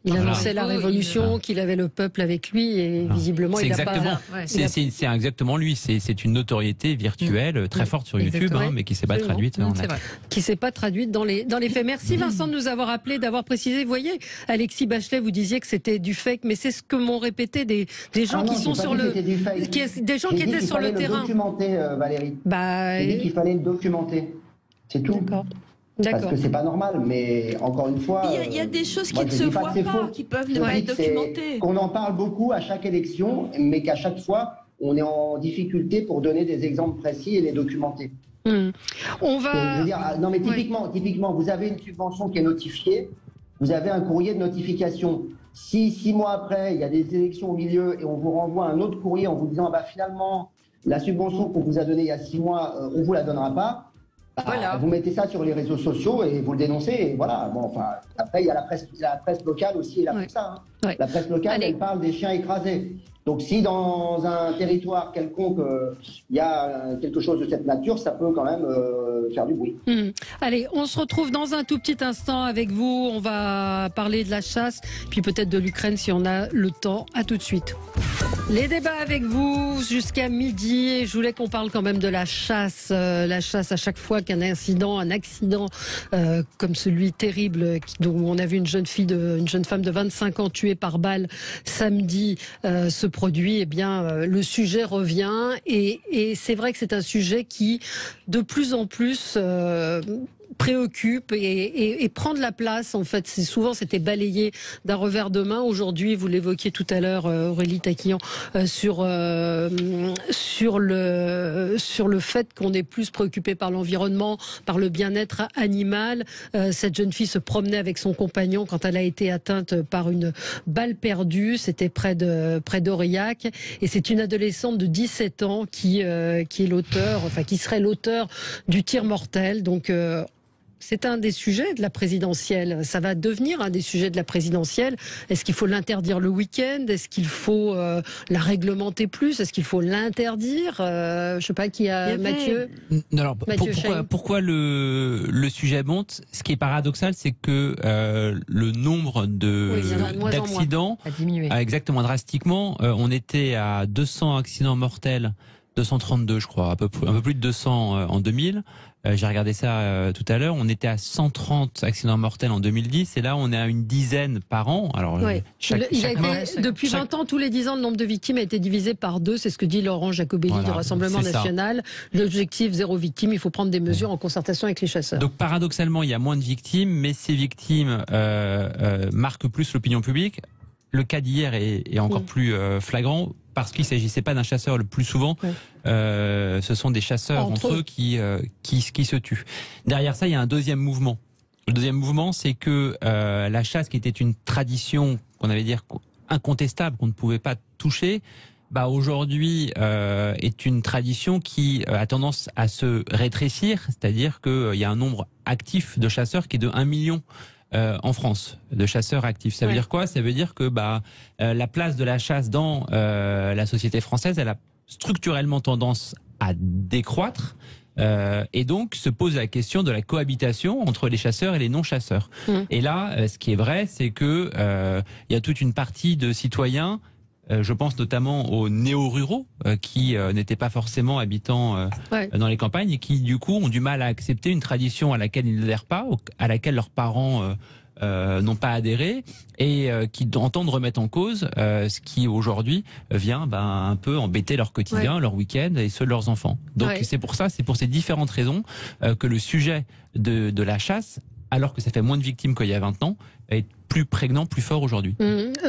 Il annonçait la révolution, qu'il avait le peuple avec lui et visiblement il n'a pas... C'est exactement lui, c'est une notoriété virtuelle très forte sur YouTube, mais qui ne s'est pas traduite. Qui ne s'est pas traduite dans les faits. Merci Vincent de nous avoir appelé, d'avoir précisé. Vous voyez, Alexis Bachelet, vous disiez que c'était du fake, mais c'est ce que m'ont répété des gens qui sont sur le... Des gens qui étaient sur le terrain. Il fallait le documenter, Valérie. J'ai dit qu'il fallait le documenter. C'est tout. Parce que c'est pas normal, mais encore une fois... Il y a des choses qui ne se voient pas, qui peuvent ne pas être documentées. On en parle beaucoup à chaque élection, mais qu'à chaque fois, on est en difficulté pour donner des exemples précis et les documenter. On va... Je veux dire, non mais typiquement, vous avez une subvention qui est notifiée, vous avez un courrier de notification. Si 6 mois après, il y a des élections au milieu et on vous renvoie un autre courrier en vous disant finalement, la subvention qu'on vous a donnée il y a 6 mois, on vous la donnera pas. Vous mettez ça sur les réseaux sociaux et vous le dénoncez et voilà. Bon, enfin, après il y a la presse locale aussi, elle a fait ça. La presse locale, elle parle des chiens écrasés. Donc si dans un territoire quelconque, il y a quelque chose de cette nature, ça peut quand même faire du bruit. Allez, on se retrouve dans un tout petit instant avec vous. On va parler de la chasse, puis peut-être de l'Ukraine si on a le temps. À tout de suite. Les débats avec vous jusqu'à midi. Et je voulais qu'on parle quand même de la chasse. La chasse, à chaque fois qu'un incident, un accident comme celui terrible dont on a vu une jeune femme de 25 ans tuée par balle samedi se produit, eh bien, le sujet revient. Et c'est vrai que c'est un sujet qui, de plus en plus, préoccupe et prend de la place. En fait, souvent c'était balayé d'un revers de main. Aujourd'hui, vous l'évoquiez tout à l'heure, Aurélie Taquillan, sur le fait qu'on est plus préoccupé par l'environnement, par le bien-être animal. Cette jeune fille se promenait avec son compagnon quand elle a été atteinte par une balle perdue. C'était près d'Aurillac, et c'est une adolescente de 17 ans qui est l'auteur, enfin qui serait l'auteur du tir mortel. Donc c'est un des sujets de la présidentielle. Ça va devenir un des sujets de la présidentielle. Est-ce qu'il faut l'interdire le week-end? Est-ce qu'il faut la réglementer plus? Est-ce qu'il faut l'interdire? Je sais pas qui a Mathieu. Alors pourquoi le sujet monte? Ce qui est paradoxal, c'est que le nombre d'accidents a diminué. Exactement, drastiquement. On était à 200 accidents mortels. 232, je crois, un peu plus de 200 en 2000. J'ai regardé ça tout à l'heure. On était à 130 accidents mortels en 2010, et là on est à une dizaine par an. Alors depuis 20 ans, tous les 10 ans, le nombre de victimes a été divisé par 2. C'est ce que dit Laurent Jacobelli du Rassemblement National. L'objectif 0 victime. Il faut prendre des mesures en concertation avec les chasseurs. Donc paradoxalement, il y a moins de victimes, mais ces victimes marquent plus l'opinion publique. Le cas d'hier est encore plus flagrant, parce qu'il ne s'agissait pas d'un chasseur le plus souvent. Ce sont des chasseurs entre eux qui se tuent. Derrière ça, il y a un deuxième mouvement. Le deuxième mouvement, c'est que la chasse, qui était une tradition qu'on avait dire incontestable, qu'on ne pouvait pas toucher, aujourd'hui est une tradition qui a tendance à se rétrécir. C'est-à-dire qu'il y a un nombre actif de chasseurs qui est de 1 million en France, de chasseurs actifs. Ça veut dire quoi? Ça veut dire que la place de la chasse dans la société française, elle a structurellement tendance à décroître. Et donc se pose la question de la cohabitation entre les chasseurs et les non-chasseurs. Et là, ce qui est vrai, c'est que il y a toute une partie de citoyens, je pense notamment aux néo-ruraux qui n'étaient pas forcément habitants dans les campagnes, et qui du coup ont du mal à accepter une tradition à laquelle ils n'adhèrent pas, à laquelle leurs parents n'ont pas adhéré, et qui entendent remettre en cause ce qui aujourd'hui vient un peu embêter leur quotidien, leur week-end et ceux de leurs enfants. Donc c'est pour ces différentes raisons que le sujet de la chasse, alors que ça fait moins de victimes qu'il y a 20 ans, est plus prégnant, plus fort aujourd'hui.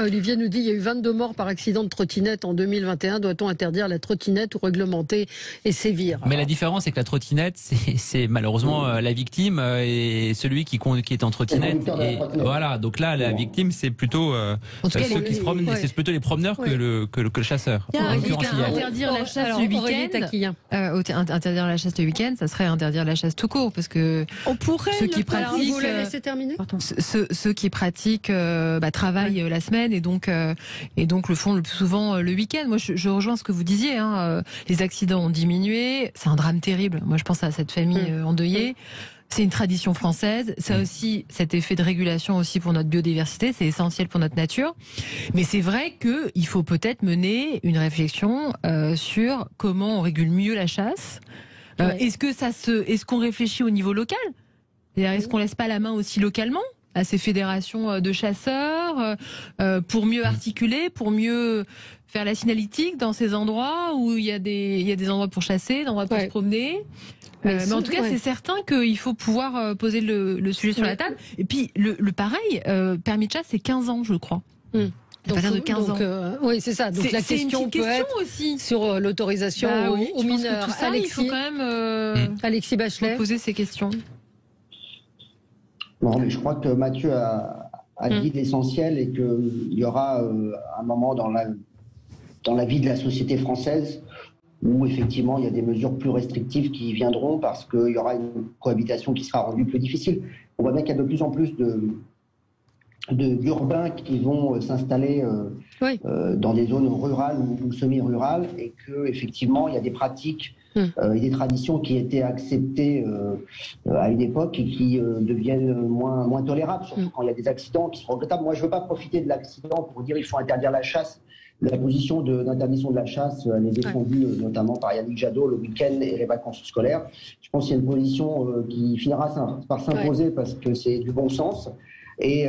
Olivier nous dit il y a eu 22 morts par accident de trottinette en 2021. Doit-on interdire la trottinette ou réglementer et sévir? Mais la différence, c'est que la trottinette, c'est malheureusement la victime et celui qui est en trottinette. Et voilà, donc là, la victime, c'est plutôt ceux qui se promènent, c'est plutôt les promeneurs que le chasseur. Interdire la chasse le week-end. Interdire la chasse le week-end, ça serait interdire la chasse tout court, parce que on pourrait ceux qui pratiquent, ceux qui pratiquent travaillent la semaine et donc le font le plus souvent le week-end. Moi, je rejoins ce que vous disiez. Les accidents ont diminué, c'est un drame terrible. Moi, je pense à cette famille endeuillée. C'est une tradition française. Ça aussi, cet effet de régulation aussi pour notre biodiversité, c'est essentiel pour notre nature. Mais c'est vrai qu'il faut peut-être mener une réflexion sur comment on régule mieux la chasse. Est-ce qu'on réfléchit au niveau local? Est-ce qu'on laisse pas la main aussi localement à ces fédérations de chasseurs pour mieux articuler, pour mieux faire la signalétique dans ces endroits où il y a des endroits pour chasser, des endroits pour se promener? Mais en tout cas, c'est certain qu'il faut pouvoir poser le sujet sur la table. Et puis, le pareil, permis de chasse, c'est 15 ans, je crois. À partir de 15 ans. Oui, c'est ça. Donc la question peut être aussi sur l'autorisation aux mineurs. Tout ça, il faut quand même Alexis Bachelet poser ces questions. Non, mais je crois que Mathieu a dit l'essentiel et qu'il y aura un moment dans la vie de la société française où effectivement il y a des mesures plus restrictives qui viendront parce qu'il y aura une cohabitation qui sera rendue plus difficile. On voit bien qu'il y a de plus en plus d'urbains qui vont s'installer dans des zones rurales ou semi-rurales et qu'effectivement il y a des pratiques et des traditions qui étaient acceptées à une époque et qui deviennent moins tolérables, surtout quand il y a des accidents qui sont regrettables. Moi, je ne veux pas profiter de l'accident pour dire qu'il faut interdire la chasse. La position d'interdiction de la chasse, elle est défendue notamment par Yannick Jadot le week-end et les vacances scolaires. Je pense qu'il y a une position qui finira par s'imposer parce que c'est du bon sens. Et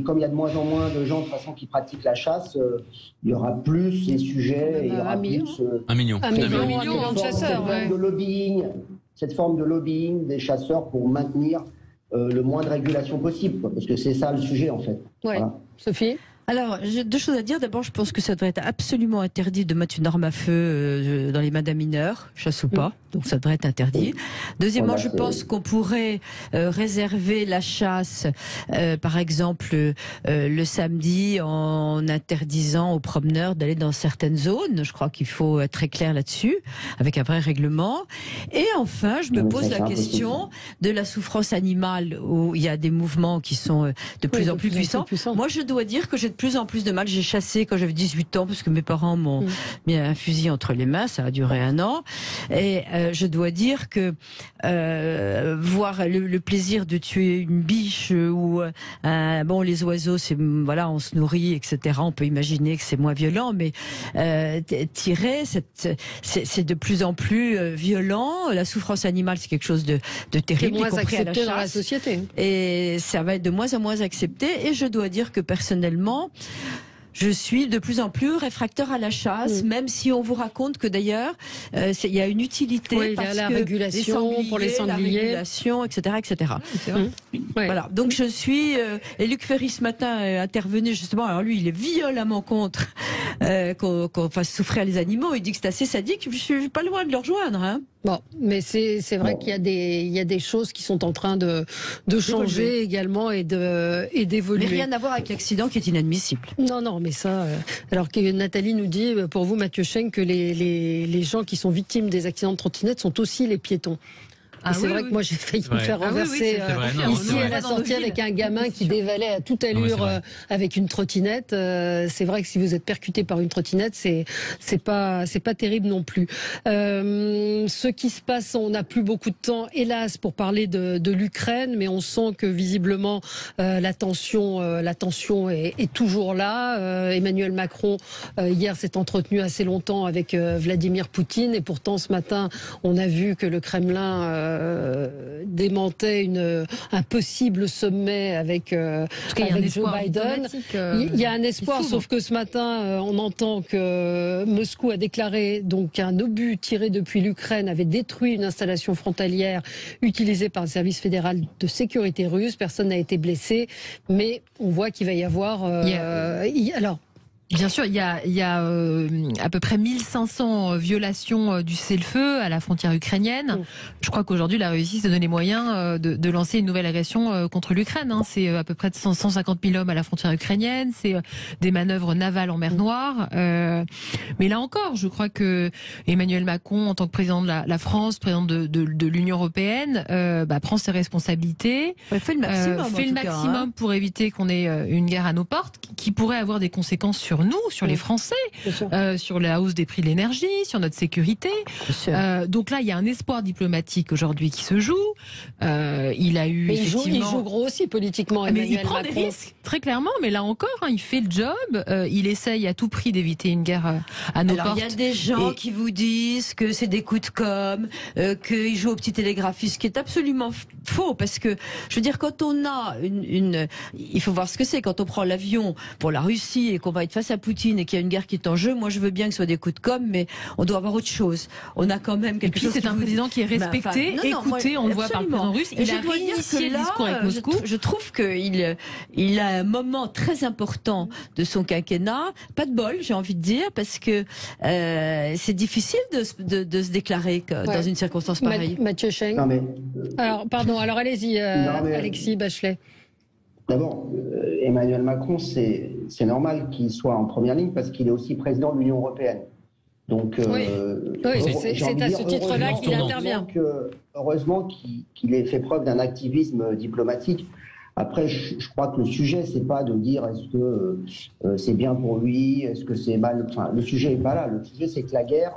comme il y a de moins en moins de gens de toute façon qui pratiquent la chasse, il y aura plus ces sujets et il y aura plus un million de chasseurs. Cette forme de lobbying des chasseurs pour maintenir le moins de régulation possible, parce que c'est ça le sujet en fait. Voilà. Sophie? Alors, j'ai deux choses à dire. D'abord, je pense que ça devrait être absolument interdit de mettre une arme à feu dans les mains d'un mineur, chasse ou pas. Donc, ça devrait être interdit. Deuxièmement, je pense qu'on pourrait réserver la chasse, par exemple, le samedi, en interdisant aux promeneurs d'aller dans certaines zones. Je crois qu'il faut être très clair là-dessus, avec un vrai règlement. Et enfin, je me pose la question de la souffrance animale, où il y a des mouvements qui sont de plus en plus puissants. Moi, je dois dire que j'ai de plus en plus de mal. J'ai chassé quand j'avais 18 ans parce que mes parents m'ont mis un fusil entre les mains. Ça a duré 1 an. Et je dois dire que voir le plaisir de tuer une biche ou les oiseaux, c'est voilà, on se nourrit, etc. On peut imaginer que c'est moins violent, mais tirer, c'est de plus en plus violent. La souffrance animale, c'est quelque chose de terrible, y compris à la chasse. Dans la société. Et ça va être de moins en moins accepté. Et je dois dire que personnellement, je suis de plus en plus réfracteur à la chasse, même si on vous raconte que d'ailleurs, il y a une utilité parce il y a la que régulation pour les sangliers, la régulation, etc., etc. Voilà. Donc je suis. Et Luc Ferry ce matin est intervenu justement. Alors lui, il est violemment contre qu'on fasse souffrir les animaux. Il dit que c'est assez sadique. Je suis pas loin de le rejoindre. Hein. Bon, mais c'est vrai qu'il y a des choses qui sont en train de changer également et d'évoluer. Mais rien à voir avec l'accident qui est inadmissible. Non, mais ça. Alors que Nathalie nous dit, pour vous, Mathieu Schenk, que les gens qui sont victimes des accidents de trottinette sont aussi les piétons. C'est vrai que moi j'ai failli me faire renverser ici à la sortie avec un gamin qui dévalait à toute allure avec une trottinette. C'est vrai que si vous êtes percuté par une trottinette, c'est pas terrible non plus. Ce qui se passe, on n'a plus beaucoup de temps, hélas, pour parler de l'Ukraine, mais on sent que visiblement la tension est toujours là. Emmanuel Macron hier s'est entretenu assez longtemps avec Vladimir Poutine et pourtant ce matin on a vu que le Kremlin démentait un possible sommet avec Joe Biden. Il y a un espoir, sauf que ce matin, on entend que Moscou a déclaré donc un obus tiré depuis l'Ukraine avait détruit une installation frontalière utilisée par le service fédéral de sécurité russe. Personne n'a été blessé, mais on voit qu'il va y avoir... alors, bien sûr, il y a à peu près 1500 violations du cessez-le-feu à la frontière ukrainienne. Je crois qu'aujourd'hui, la Russie s'est donné les moyens de lancer une nouvelle agression contre l'Ukraine. C'est à peu près de 150 000 hommes à la frontière ukrainienne. C'est des manœuvres navales en mer Noire. Mais là encore, je crois que Emmanuel Macron, en tant que président de la France, président de l'Union européenne, prend ses responsabilités. Fait le maximum, pour éviter qu'on ait une guerre à nos portes, qui pourrait avoir des conséquences sur nous, sur les Français, sur la hausse des prix de l'énergie, sur notre sécurité. Donc là, il y a un espoir diplomatique aujourd'hui qui se joue. Il a eu il joue gros aussi politiquement. Il prend des risques, très clairement. Mais là encore, il fait le job. Il essaye à tout prix d'éviter une guerre à nos portes. Il y a des gens qui vous disent que c'est des coups de com', qu'il joue au petit télégraphiste, ce qui est absolument faux. Parce que, je veux dire, quand on a il faut voir ce que c'est. Quand on prend l'avion pour la Russie et qu'on va être face à Poutine et qu'il y a une guerre qui est en jeu, moi je veux bien que ce soit des coups de com', mais on doit avoir autre chose. On a quand même quelque chose. C'est un président qui est respecté, écouté, on le voit par le président russe. Il a réinitié le discours avec Moscou. Je trouve qu'il a un moment très important de son quinquennat. Pas de bol, j'ai envie de dire, parce que c'est difficile de se déclarer dans une circonstance pareille. Mathieu Cheng. Alors, pardon, allez-y, Alexis Bachelet. D'abord, Emmanuel Macron, c'est normal qu'il soit en première ligne parce qu'il est aussi président de l'Union européenne. Donc, c'est à ce titre-là qu'il intervient. Heureusement qu'il ait fait preuve d'un activisme diplomatique. Après, je crois que le sujet, c'est pas de dire est-ce que c'est bien pour lui, est-ce que c'est mal. Enfin, le sujet est pas là. Le sujet, c'est que la guerre,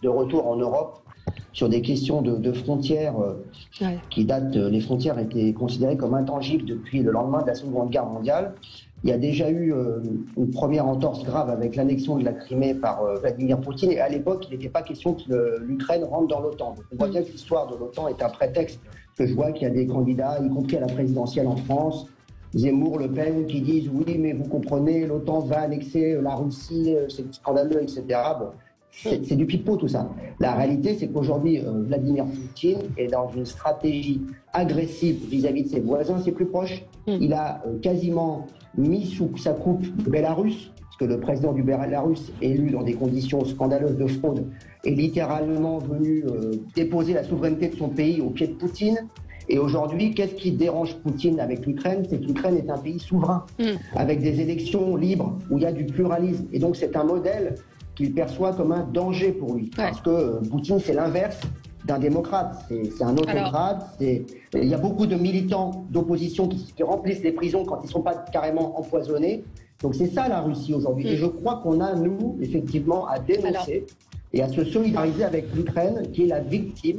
de retour en Europe, sur des questions de frontières qui datent, les frontières étaient considérées comme intangibles depuis le lendemain de la Seconde Guerre mondiale. Il y a déjà eu une première entorse grave avec l'annexion de la Crimée par Vladimir Poutine. Et à l'époque, il n'était pas question que l'Ukraine rentre dans l'OTAN. Donc on voit bien que l'histoire de l'OTAN est un prétexte. Que je vois qu'il y a des candidats, y compris à la présidentielle en France, Zemmour, Le Pen, qui disent oui, mais vous comprenez, l'OTAN va annexer la Russie, c'est scandaleux, etc. Bon. C'est du pipeau tout ça. La réalité, c'est qu'aujourd'hui, Vladimir Poutine est dans une stratégie agressive vis-à-vis de ses voisins, ses plus proches. Il a quasiment mis sous sa coupe le Bélarus, parce que le président du Bélarus, élu dans des conditions scandaleuses de fraude, est littéralement venu déposer la souveraineté de son pays au pied de Poutine. Et aujourd'hui, qu'est-ce qui dérange Poutine avec l'Ukraine? C'est que l'Ukraine est un pays souverain, avec des élections libres, où il y a du pluralisme. Et donc c'est un modèle qu'il perçoit comme un danger pour lui. Parce que Poutine, c'est l'inverse d'un démocrate. C'est un autocrate. Il y a beaucoup de militants d'opposition qui remplissent les prisons quand ils ne sont pas carrément empoisonnés. Donc c'est ça la Russie aujourd'hui. Et je crois qu'on a, nous, effectivement, à dénoncer et à se solidariser avec l'Ukraine, qui est la victime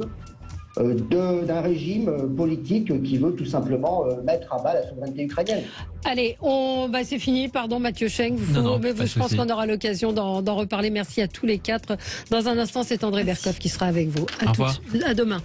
d'un régime politique qui veut tout simplement mettre à bas la souveraineté ukrainienne. Allez, c'est fini, pardon Mathieu Cheng, je pense qu'on aura l'occasion d'en reparler. Merci à tous les quatre. Dans un instant, c'est André Berkoff qui sera avec vous. À demain.